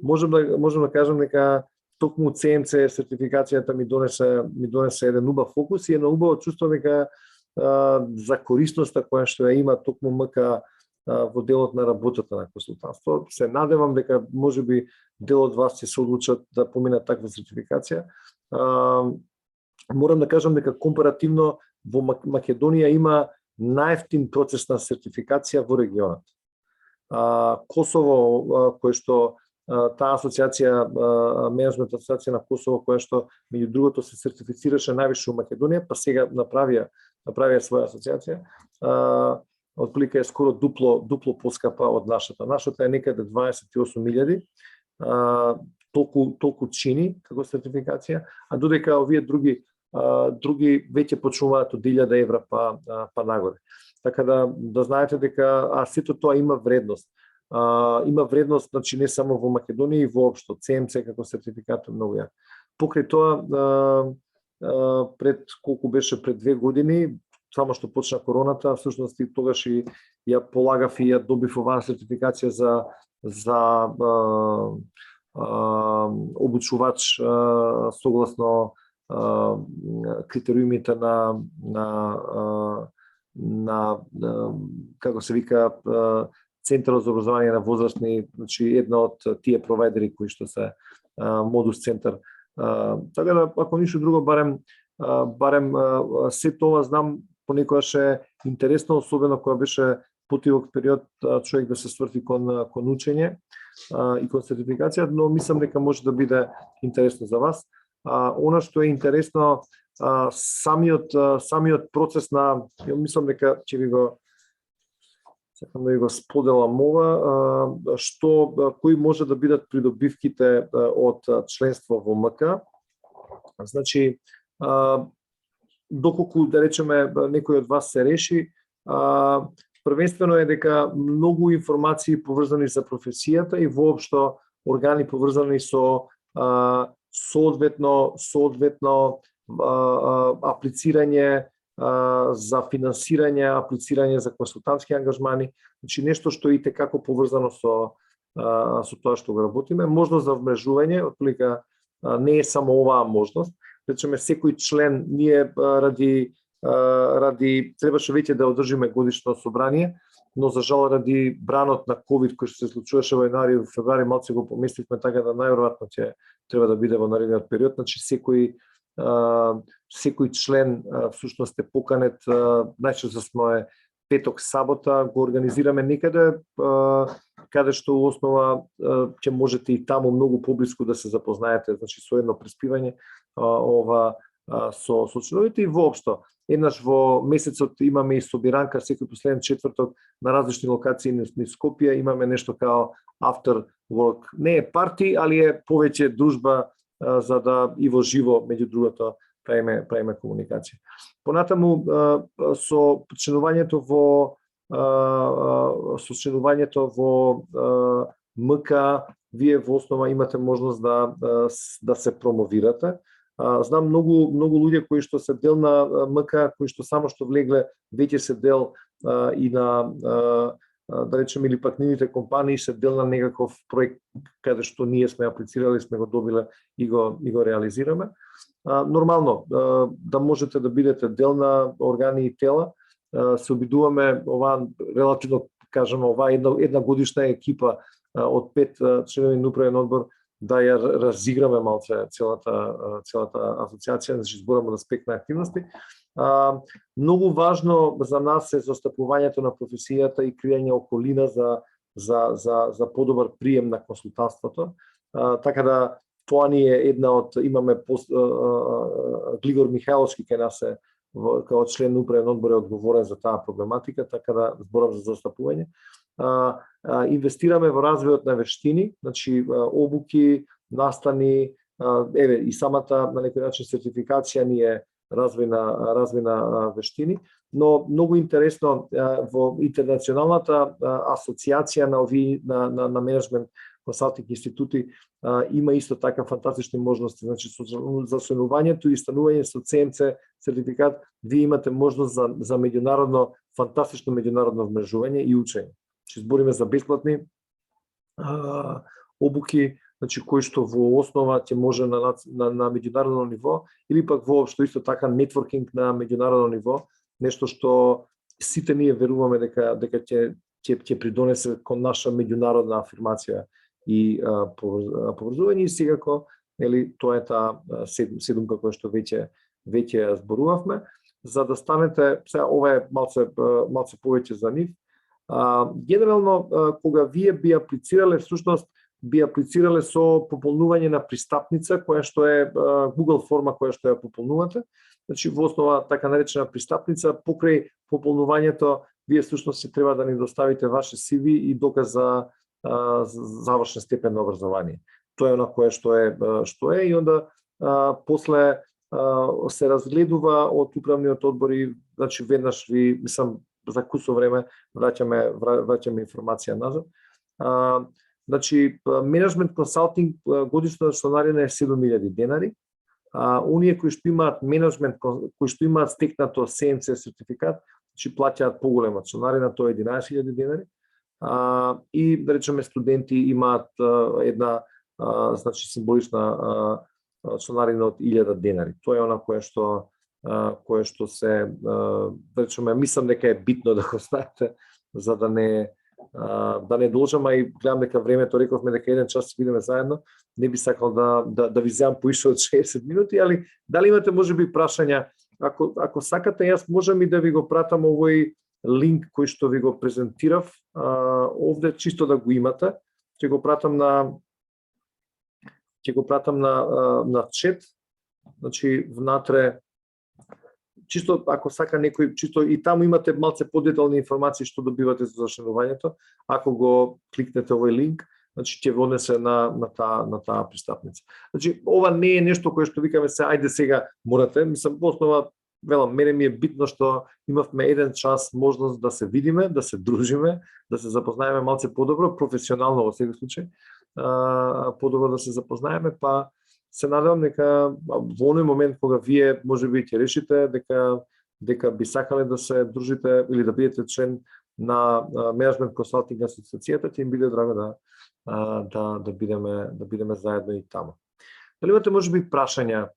Можем да кажам дека токму ЦМЦ сертификацијата ми донесе еден убав фокус и едно убаво чувство дека за корисноста која што ја има токму МК во делот на работата на консултантство. Се надевам дека можеби дел од вас ќе се одлучат да поминат таква сертификација. Морам да кажам дека компаративно во Македонија има најевтин процес на сертификација во регионот. Косово, кој што таа асоциација, менеджмент асоциација на Косово, која што меѓу другото се сертифицираше највише во Македонија, па сега направија своја асоциација. Отприлика е скоро дупло поскапа од нашата. Нашата е некаде 28.000. Толку чини како сертификација, а додека овие други веќе почнуваат од 1000 евра па нагоре. Така да знаете дека сето тоа има вредност. Има вредност, значи не само во Македонија и воопшто. ЦМЦ како сертификат е многу јак. Покрај тоа, пред 2 години, само што почна короната, всушност и тогаш и ја полагав и ја добив оваа сертификација за обучувач согласно критериумите на како се вика Центарот за образование на возрастни, значи една од тие провайдери кои што се Модус центар. Така да ако ништо друго барем се тоа знам понекогаш е интересно, особено кога беше потивок период човек да се сврти кон учење и кон сертификација, но мислам дека може да биде интересно за вас. Она што е интересно, самиот процес на, мислам дека сакам да ви го споделам ова, кои може да бидат придобивките од членство во МК. Значи, доколку да речеме некој од вас се реши, првенствено е дека многу информации поврзани за професијата и воопшто органи поврзани со соодветно аплицирање за финансирање, аплицирање за консултантски ангажмани, значи нешто што и како поврзано со тоа што го работиме. Можност за вмрежување, отприлика не е само оваа можност, речеме секој член ние ради требаше веќе да одржиме годишно собрание, но за жал ради бранот на ковид кој што се случуваше во јануари и февруари малце го поместивме, така да најверојатно ќе треба да биде во наредниот период. Значи секој член всушност е поканет, најчесто сме петок, сабота, го организираме некаде каде што во основа ќе можете и таму многу поблиску да се запознаете, значи со едно преспивање со членовите и воопшто. Еднаш во месецот имаме и собиранка секој последен четврток на различни локации низ Скопје, имаме нешто као after work. Не е парти, али е повеќе дружба за да и во живо меѓу другото правиме комуникација. Понатаму со членувањето во МК, вие во основа имате можност да се промовирате. Знам многу луѓе кои што се дел на МК, кои што само што влегле, веќе се дел и на да речеме или пак нивните компании се дел на некаков проект каде што ние сме аплицирали, сме го добиле и го реализираме. Нормално да можете да бидете дел на органи и тела. Се обидуваме оваа релативно кажеме оваа една годишна екипа од 5 членови на управен одбор да ја разиграме малце целата асоциација, значи зборам од аспект на активности. Многу важно за нас е застапувањето на професијата и креање околина за подобар прием на консултантството. Така да тоа ни е една од, имаме Глигор Михайловски кај нас е како член на управен одбор е одговорен за таа проблематика, така да зборам за застапување. Инвестираме во развојот на вештини, значи обуки, настани, и самата на некој начин сертификација ни е развој на вештини, но многу интересно во интернационалната асоциација на менеджмент консалтинг институти има исто така фантастични можности, значи за соединувањето и станување со ЦМЦ сертификат вие имате можност за фантастично меѓународно вмрежување и учење. Значи збориме за бесплатни обуки, значи кои што во основа ќе може на меѓународно ниво или пак воопшто исто така нетворкинг на меѓународно ниво, нешто што сите ние веруваме дека ќе придонесе кон наша меѓународна афирмација и поврзување и секако, нели, тоа е таа седумка која што веќе зборувавме, за да станете, сега ова е малце повеќе за нив. Генерално кога вие би аплицирале, всушност би аплицирале со пополнување на пристапница, која што е Google форма која што ја пополнувате. Значи во основа така наречена пристапница, покрај пополнувањето вие всушност се треба да ни доставите ваше CV и доказ за завршен степен на образование. Тоа е она кое што е и онда после се разгледува од управниот одбор и значи веднаш ви мислам за кусо време враќаме информација назад. Значи менеджмент консалтинг годишна членарина е 7.000 денари. Оние кои што имаат менеджмент, кои што имаат стекнато СМЦ сертификат, значи плаќаат поголема членарина, тоа е 11.000 денари. И да речеме студенти имаат една значи символична членарина од 1000 денари. Тоа е она кое што се да речеме мислам дека е битно да го знаете за да не должам, а и гледам дека времето, рековме дека еден час ќе бидеме заедно, не би сакал да ви земам поише од 60 минути, али дали имате можеби прашања, ако сакате јас можам и да ви го пратам овој линк кој што ви го презентирав овде, чисто да го имате. Ќе го пратам на чет, значи внатре, чисто ако сака некој, чисто и таму имате малце подетални информации што добивате за зачленувањето. Ако го кликнете овој линк, значи ќе вонесе на таа пристапница. Значи ова не е нешто кое што викаме се ајде сега морате, мислам во основа велам, мене ми е битно што имавме еден час можност да се видиме, да се дружиме, да се запознаеме малце подобро, професионално во секој случај, подобро да се запознаеме, па се надевам дека во оној момент кога вие можеби ќе решите дека би сакале да се дружите или да бидете член на менеджмент консалтинг асоциацијата, ќе им биде драго да бидеме заедно и таму. Дали имате можеби прашања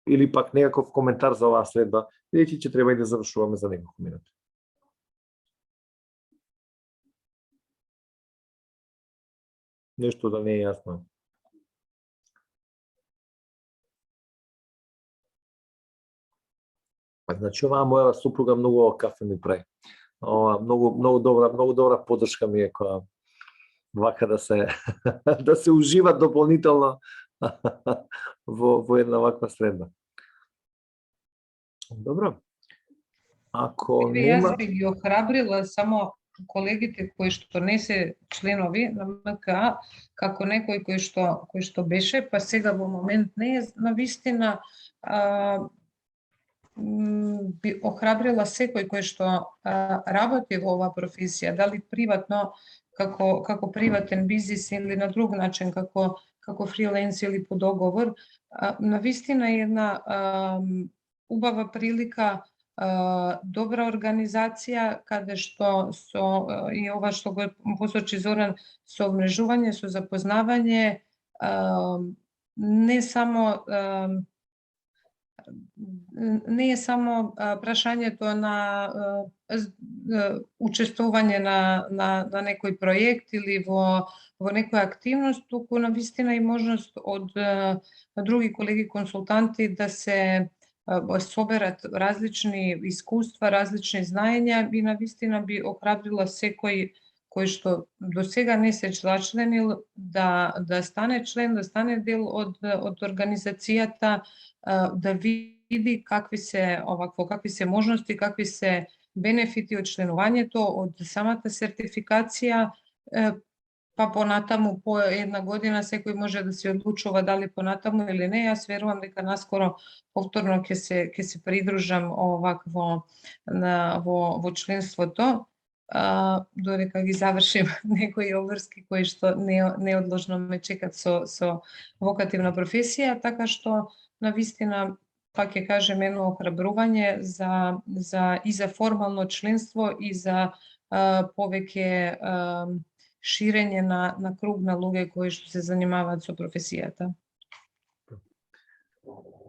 или пак некаков коментар за оваа средба, бидејќи ќе треба и да завршуваме за неколку минути. Нешто да не е јасно. Значи оваа моја супруга многу кафе ми прави. Многу добра поддршка ми е која вака да се ужива дополнително во една ваква средба. Добро. Ако нема... Јас би ги охрабрила само колегите кои што не се членови на МК, како некој кој што беше, па сега во момент не е, навистина би охрабрила секој кој што работи во оваа професија, дали приватно како приватен бизнис или на друг начин како фриленс или по договор, навистина е една убава прилика, добра организација каде што и ова што го посочи Зоран, со умрежување, со запознавање, не е само прашањето на учествување на некој проект или во некоја активност, туку навистина и можност од други колеги консултанти да се соберат различни искуства, различни знаења и навистина би охрабрила секој кој што до сега не се зачленил да стане член, да стане дел од организацијата, да види какви се можности, какви се бенефити од членувањето, од самата сертификација, па понатаму по една година секој може да се одлучува дали понатаму или не. Јас верувам дека наскоро повторно ќе се придружам овакво во членството, додека ги завршим некои обврски кои што неодложно ме чекат со вокативна професија, така што навистина пак ќе кажем едно охрабрување и за формално членство и за повеќе ширење на круг на луѓе кои што се занимаваат со професијата.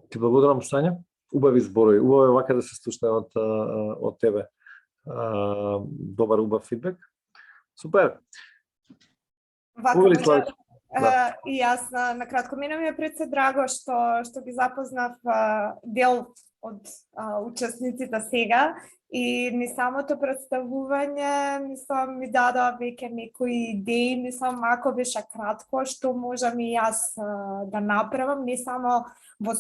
Ти благодарам, Сања. Убави зборови. Убаво е вака да се слушне од тебе. Добар, убав фидбек. Супер. И јас на кратко ми е пред се драго што ги запознав дел од учесниците сега и ни самото представување ми дадоа веќе некои идеи, ако беше кратко што можам и јас да направам, не само во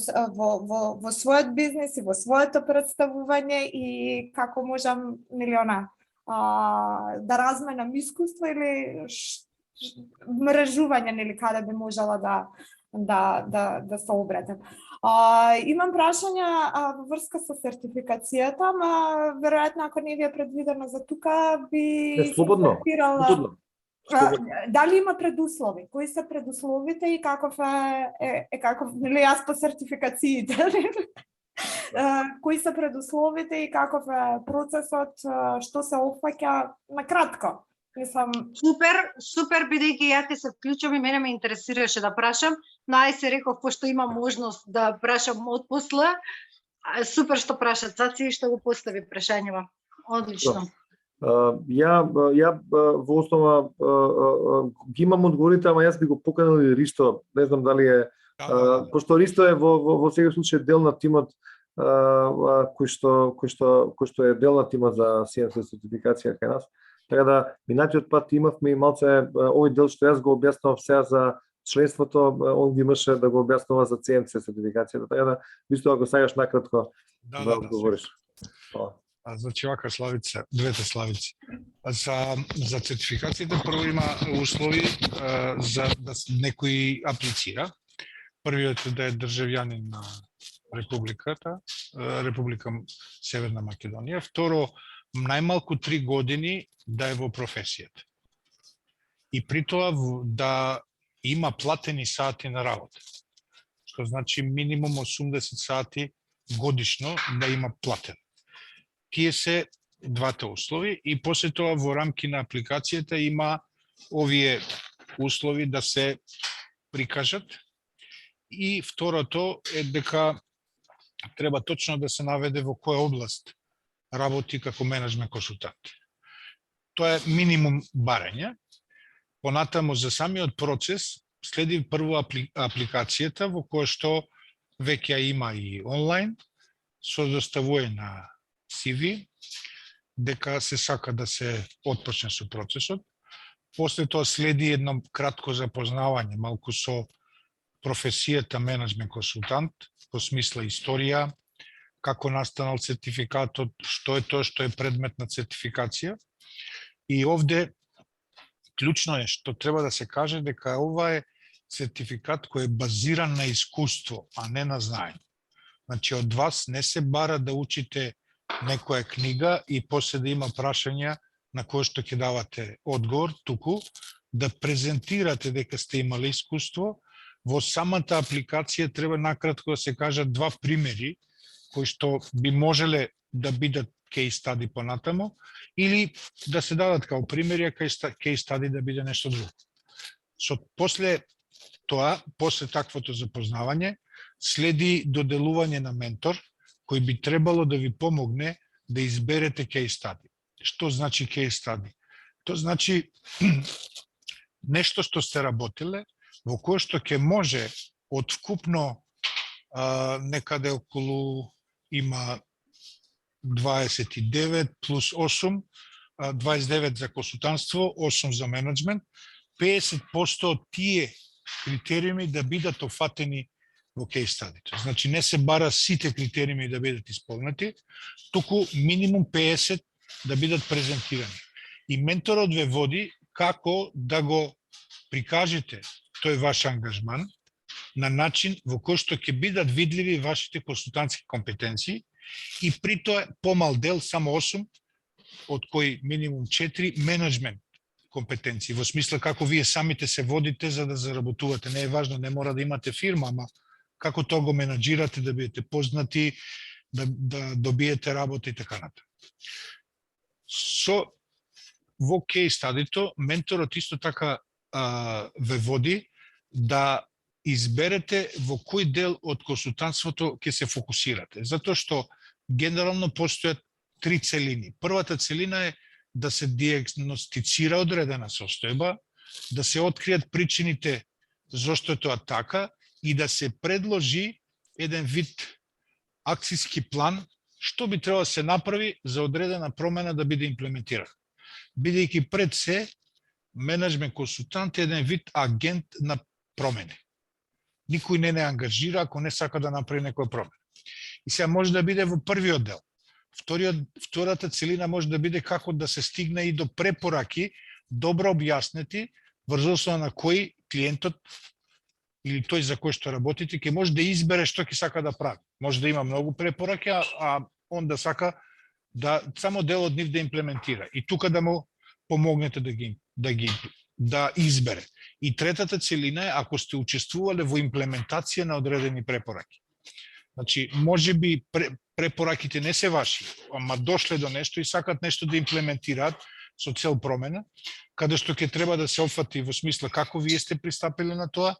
својот бизнес и во своето представување и како можам да разменам искуство или мрежување каде би можела да се обратам. Имам прашања во врска со сертификацијата, ама веројатно ако не ви е предвидено за тука би слободно. Дали има предуслови? Кои се предусловите и каков јас по сертификациите? Кои се предусловите и каков е процесот, што се опфаќа на кратко? Супер, бидејќи ја ќе се вклучам и мене ме интересираше да прашам, но ај се реков, пошто имам можност да прашам од после, супер што прашат Цаци и што го постави прашањева. Одлично. Ја во основа ги имам одговорите, ама јас би го поканал и Ристо, не знам дали е, пошто Ристо е во сега случај дел на тимот кој што е дел на тимот за CMC сертификација кај нас. Така да, минатиот пат имавме и малце овој дел што јас го објаснував сега за членството, он ги имаше да го објаснува за CMC сертификацијата. Така да, висто ако сакаш накратко да одговориш. Значи вака, Славица, двете Славици. За сертификацијата прво има услови за да некој аплицира. Првиот е да е државјанин на Република Северна Македонија. Второ, најмалку 3 години да е во професијата. И при тоа да има платени сати на работа. Што значи минимум 80 сати годишно да има платен. Тие се двата услови и после тоа во рамки на апликацијата има овие услови да се прикажат. И второто е дека треба точно да се наведе во која област работи како менеджмент консултант. Тоа е минимум барање. Понатаму за самиот процес следи прво апликацијата во која што веќе има и онлайн со доставување на CV, дека се сака да се отпочне со процесот. После тоа следи едно кратко запознавање малку со професијата менеджмент консултант, по смисла историја, како настанал сертификатот, што е тоа што е предмет на сертификација. И овде клучно е што треба да се каже дека ова е сертификат кој е базиран на искуство, а не на знаење. Значи, од вас не се бара да учите некоја книга и после да има прашања на кои што ќе давате одговор, туку да презентирате дека сте имали искуство. Во самата апликација треба накратко да се кажат два примери кои што би можеле да бидат case study понатамо или да се дадат као примери, а case study да биде нешто друго. После тоа, после таквото запознавање, следи доделување на ментор кој би требало да ви помогне да изберете case study. Што значи case study? Тоа значи нешто што сте работиле, во кое што ќе може од вкупно некаде околу има 29 плюс 8, 29 за консултантство, 8 за менеджмент, 50% од тие критериуми да бидат офатени во case study. Значи не се бара сите критериуми да бидат исполнети, туку минимум 50 да бидат презентирани. И менторот ве води како да го прикажете тој ваш ангажман на начин во кој што ќе бидат видливи вашите консултантски компетенции и при тоа помал дел, само 8, од кои минимум 4 менеджмент компетенции, во смисла како вие самите се водите за да заработувате. Не е важно, не мора да имате фирма, ама како тоа го менаџирате, да бидете познати, да добиете работа и така натаму. Во case study-то, менторот исто така ве води да изберете во кој дел од консултантството ќе се фокусирате. Затоа што генерално постојат три целини. Првата целина е да се диагностицира одредена состојба, да се откријат причините зошто е тоа така и да се предложи еден вид акцијски план што би требало да се направи за одредена промена да биде имплементирана. Бидејќи пред се, менеджмент консултант е еден вид агент на промени. Никој не ангажира ако не сака да направи некоја промена. И сега може да биде во првиот дел. Втората целина може да биде како да се стигне и до препораки, добро објаснети, врз основа на кој клиентот или тој за кој што работите ќе може да избере што ќе сака да прави. Може да има многу препораки, а он да сака да само дел од нив да имплементира. И тука да му помогнете да избере. И третата целина е ако сте учествувале во имплементација на одредени препораки. Значи, може би препораките не се ваши, ама дошле до нешто и сакат нешто да имплементираат со цел промена, каде што ќе треба да се опфати во смисла како вие сте пристапиле на тоа,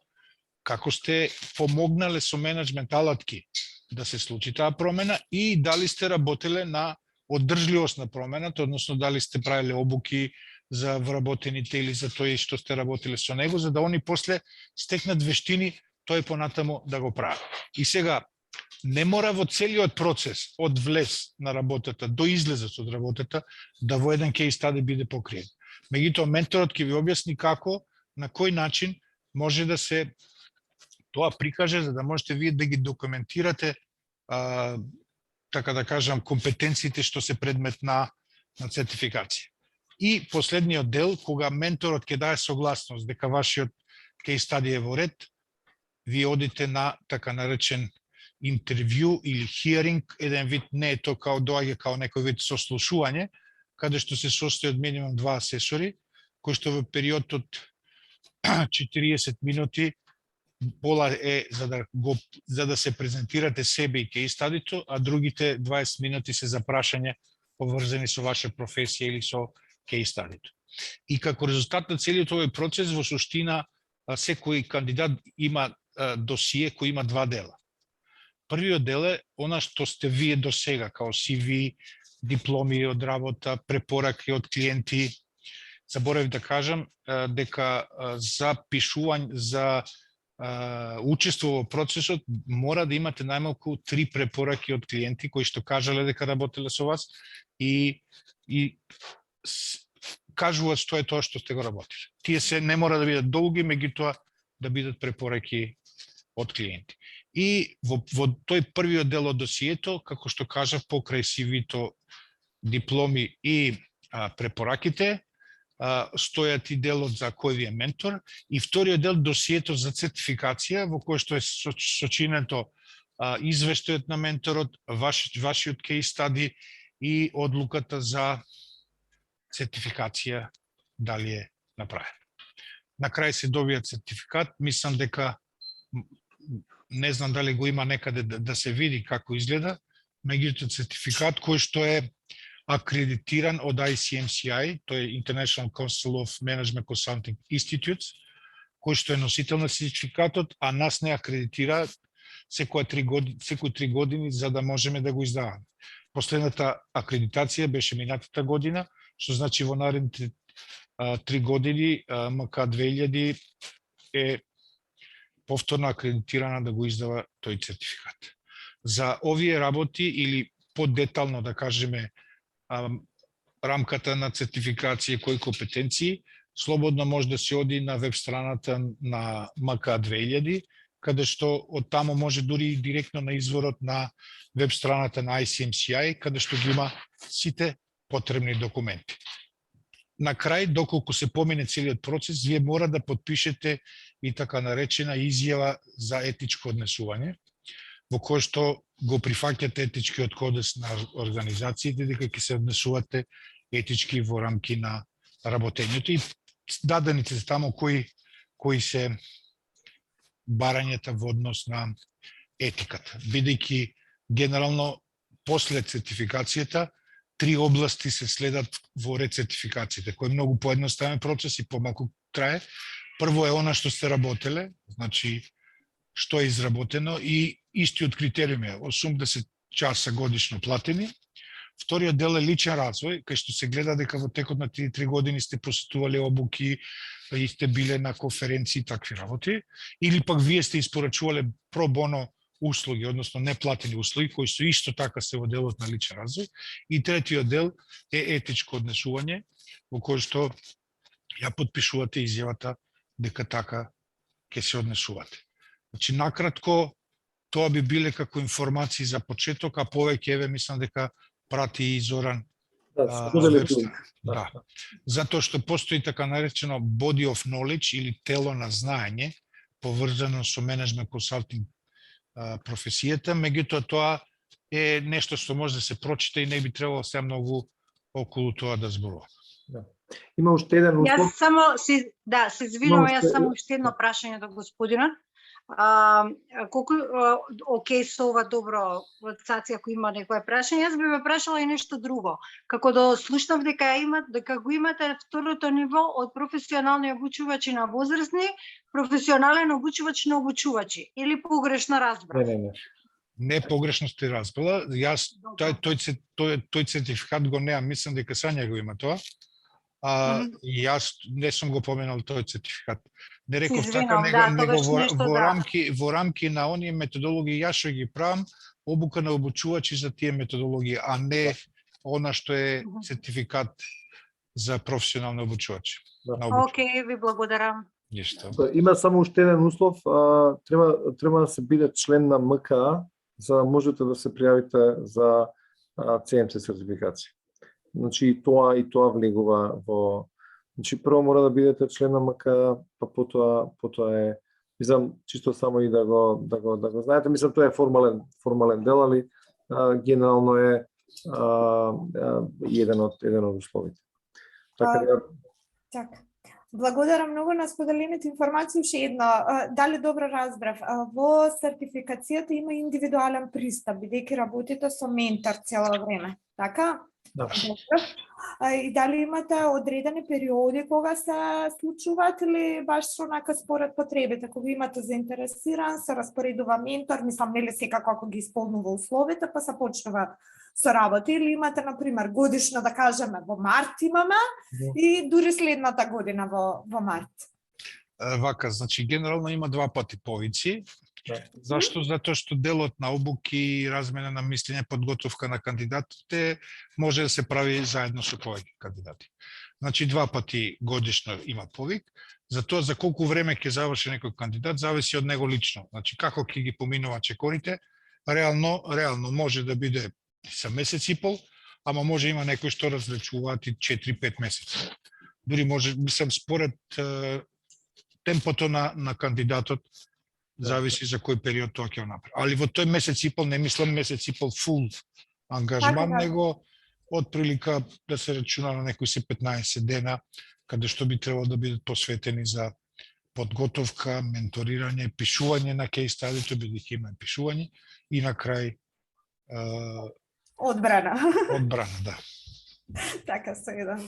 како сте помогнале со менеджмент алатки да се случи таа промена и дали сте работеле на одржливост на промената, односно дали сте правиле обуки за вработените или за тој што сте работиле со него, за да они после стекнат вештини тој понатаму да го прават. И сега, не мора во целиот процес од влез на работата до излезот од работата да во еден кейс study биде покриен. Меѓутоа, менторот ќе ви објасни како, на кој начин може да се тоа прикаже, за да можете вие да ги документирате, така да кажам, компетенциите што се предмет на сертификација. И последниот дел, кога менторот ќе даде согласност дека вашиот кейс study е во ред, вие одите на така наречен интервју или hearing, еден вид, не е тоа као доаѓа као некој вид сослушување, каде што се состои од минимум 2 асесори, кои што во период од 40 минути пола е за да се презентирате себе и кейс стадито, а другите 20 минути се за прашање поврзани со ваша професија или со кейс стадито. И како резултат на целиот овој процес, во суштина, секој кандидат има досие кој има два дела. Првиот дел е она што сте вие до сега, као CV, дипломи од работа, препораки од клиенти. Заборев да кажам дека за пишување, за учество во процесот мора да имате најмалку 3 препораки од клиенти кои што кажале дека работеле со вас и кажуваат што е тоа што сте го работиле. Тие се не мора да бидат долги, меѓутоа да бидат препораки од клиенти. И во тој првиот дел од досието, како што кажав, покрај CV-то, дипломи и препораките, стојат и делот за кој ви е ментор, и вториот дел досието за сертификација, во кој што е сочинето извештајот на менторот, вашиот кейс стади и одлуката за сертификација дали е направен. На крај се добија сертификат, мислам дека не знам дали го има некаде да се види како изгледа, меѓутоа сертификат кој што е акредитиран од ICMCI, тој е International Council of Management Consulting Institutes, кој што е носител на сертификатот, а нас не акредитира секои 3 години за да можеме да го издаваме. Последната акредитација беше минатата година, што значи во наредните 3 години МК 2000 е повторно акредитирана да го издава тој сертификат. За овие работи или подетално да кажеме рамката на сертификација кои компетенции, слободно може да се оди на веб страната на МК 2000, каде што од таму може дури и директно на изворот на веб страната на ICMCI, каде што ги има сите потребни документи. На крај, доколку се помине целиот процес, вие мора да подпишете и така наречена изјава за етичко однесување, во кој што го прифаќате етичкиот кодекс на организациите, дека ќе се однесувате етички во рамки на работењето и дадените таму кои се барањата во однос на етиката. Бидејќи генерално после сертификацијата 3 области се следат во ред сертификациите, кој е многу поедноставен процес и помалку трае. Прво е она што сте работеле, значи што е изработено и истиот критериум е 80 часа годишно платени. Вториот дел е личен развој, кај што се гледа дека во текот на 3 години сте посетувале обуки и сте биле на конференции и такви работи, или пак вие сте испорачувале про боно услуги, односно неплатени услуги, кои се исто така се во делот на личен развој. И третиот дел е етичко однесување, во кој што ја подпишувате изјавата дека така ќе се однесувате. Значи, накратко, тоа би биле како информации за почеток, а повеќе еве мислам дека прати и Зоран. Да. Затоа што постои така наречено body of knowledge или тело на знаење, поврзано со менеджмент консалтинг професијата, меѓутоа тоа е нешто што може да се прочита и не би требало се многу околу тоа да зборувам. Да. Има уште еден услов. Јас само се извинувам, јас само уште едно прашање до господина. Колку окей со ова добро цаци, ако има некоја прашање, јас би ме прашала и нешто друго. Како да слушнав дека го имате второто ниво од професионални обучувачи на возрастни, професионален обучувач на обучувачи, или погрешно разбрав? Не погрешно сте разбрала. Јас тој сертификат го немам, мислам дека Сања го има тоа. Јас не сум го поменал тој сертификат. Не реков така, него во рамки на оние методологии јас што ги правам, обука на обучувачи за тие методологии, а не она што е сертификат за професионални обучувачи. Океј, ви благодарам. Ништо. Има само уште еден услов, треба да се биде член на МКА, за да можете да се пријавите за CMC сертификација. Значи тоа влегува во. Значи прво мора да бидете член на МКА, па потоа е, мислам, чисто само и да го знаете, мислам тоа е формален дел, али генерално е еден од условите. Така. Благодарам многу на споделените информации. Уште едно, дали добро разбрав, во сертификацијата има индивидуален пристап, бидејќи работите со ментор цело време, така? Да. И дали имате одредени периоди кога се случуваат или баш онака според потребите, кога имате заинтересиран, се распоредува ментор, мислам нели секако ако ги исполнува условите, па се почнува со работа, или имате на пример годишно да кажеме во март имаме и дури следната година во март. Вака, значи генерално има 2 пати повици. Зашто? Затоа што делот на обуки, размена на мислење, подготовка на кандидатите може да се прави заедно со повеќе кандидати. Значи 2 пати годишно има повик. Затоа за колку време ќе заврши некој кандидат зависи од него лично. Значи како ќе ги поминува чекорите, реално може да биде за месец и пол, ама може има некои што различуваат и 4-5 месеци. Дури може, мислам, според темпото на кандидатот, зависи за кој период тоа ќе го направи. Али во тој месец и пол, не мислам месец и пол фул ангажман, Така. него отприлика да се рачуна на некои се 15 дена, каде што би требало да бидат посветени за подготовка, менторирање, пишување на кейс стадито, бидејќи има пишување, и на крај Одбрана. одбрана, да. Така се еден.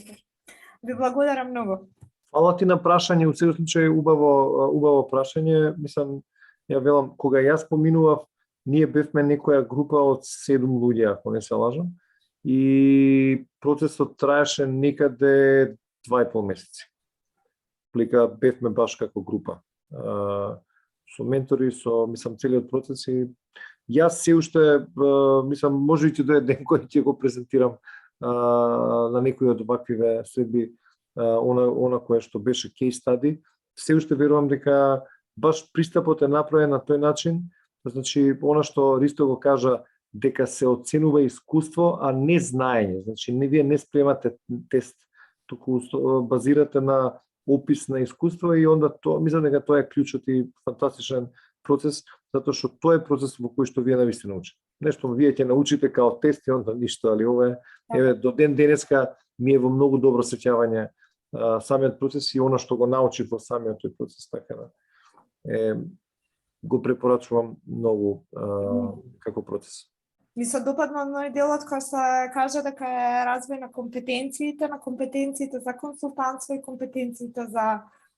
Ви благодарам многу. Фала ти на прашање, у секој случај убаво прашање. Мислам, ја велам, кога јас поминував, ние бевме некоја група од 7 луѓе, ако не се лажам, и процесот траеше некаде 2,5 месеци. Плика бевме баш како група. Со ментори, со, мислам, целиот процес и јас се уште, мислам, може и ќе дое ден кој ќе го презентирам на некој од оваквиве средби, она кое што беше case study. Се уште верувам дека баш пристапот е направен на тој начин, значи, она што Ристо го кажа, дека се оценува искуство, а не знаење. Значи, вие не спремате тест, туку базирате на опис на искуство и онда тоа, мислам дека тоа е клучот и фантастичен процес, затоа што тоа е процес во кој што вие навистина учите. Нешто вие ќе научите као тест и онда ништо, али ова е, еве, до ден денеска ми е во многу добро сеќавање самиот процес и она што го научив во самиот тој процес, така да. Го препорачувам многу како процес. Ми се допадна на делот кога се кажа дека е развој на компетенциите за консултантство и компетенциите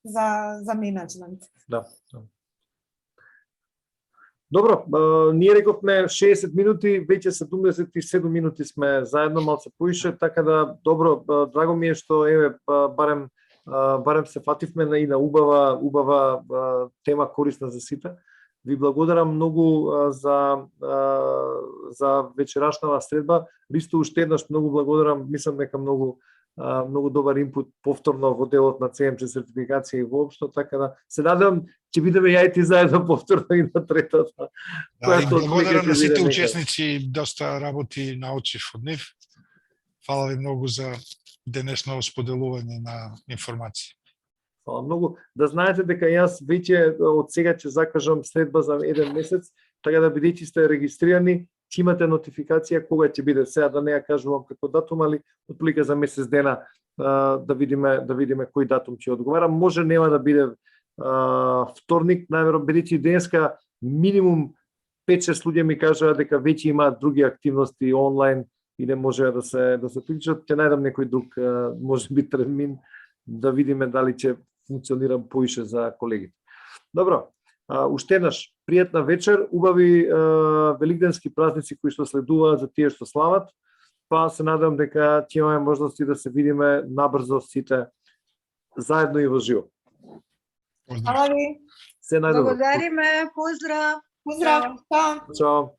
за менеджмент. Да. Добро, ние рековме 60 минути, веќе 77 минути сме заедно, малце поише, така да добро, драго ми е што еве барем се фативме и на убава тема корисна за сите. Ви благодарам многу за вечерашната средба. Ристо, уште еднаш многу благодарам, мислам дека многу добар инпут повторно во делот на CMC сертификација и воопшто, така да се надевам ќе бидеме ја и ти заедно повторно и на третата. Да, и благодарам на сите учесници, доста работи научив од нив. Фала ви многу за денешно споделување на информации. Фала многу. Да знаете дека јас веќе од сега ќе закажам средба за 1 месец, така да бидејќи сте регистрирани, ќе имате нотификација кога ќе биде. Сега да не ја кажувам како датум, али отприлика за месец дена да видиме кој датум ќе одговара. Може нема да биде вторник, најверојатно бидејќи денеска минимум 5-6 луѓе ми кажаа дека веќе имаат други активности онлайн и не можеа да се приклучат. Ќе најдам некој друг можеби термин да видиме дали ќе функционира поише за колегите. Добро, уште еднаш пријатна вечер, убави великденски празници кои што следуваат за тие што слават, па се надевам дека ќе имаме можности да се видиме набрзо сите заедно и во живо. Хвала ви. Се најдобро. Благодариме, поздрав. Поздрав. Чао. Чао.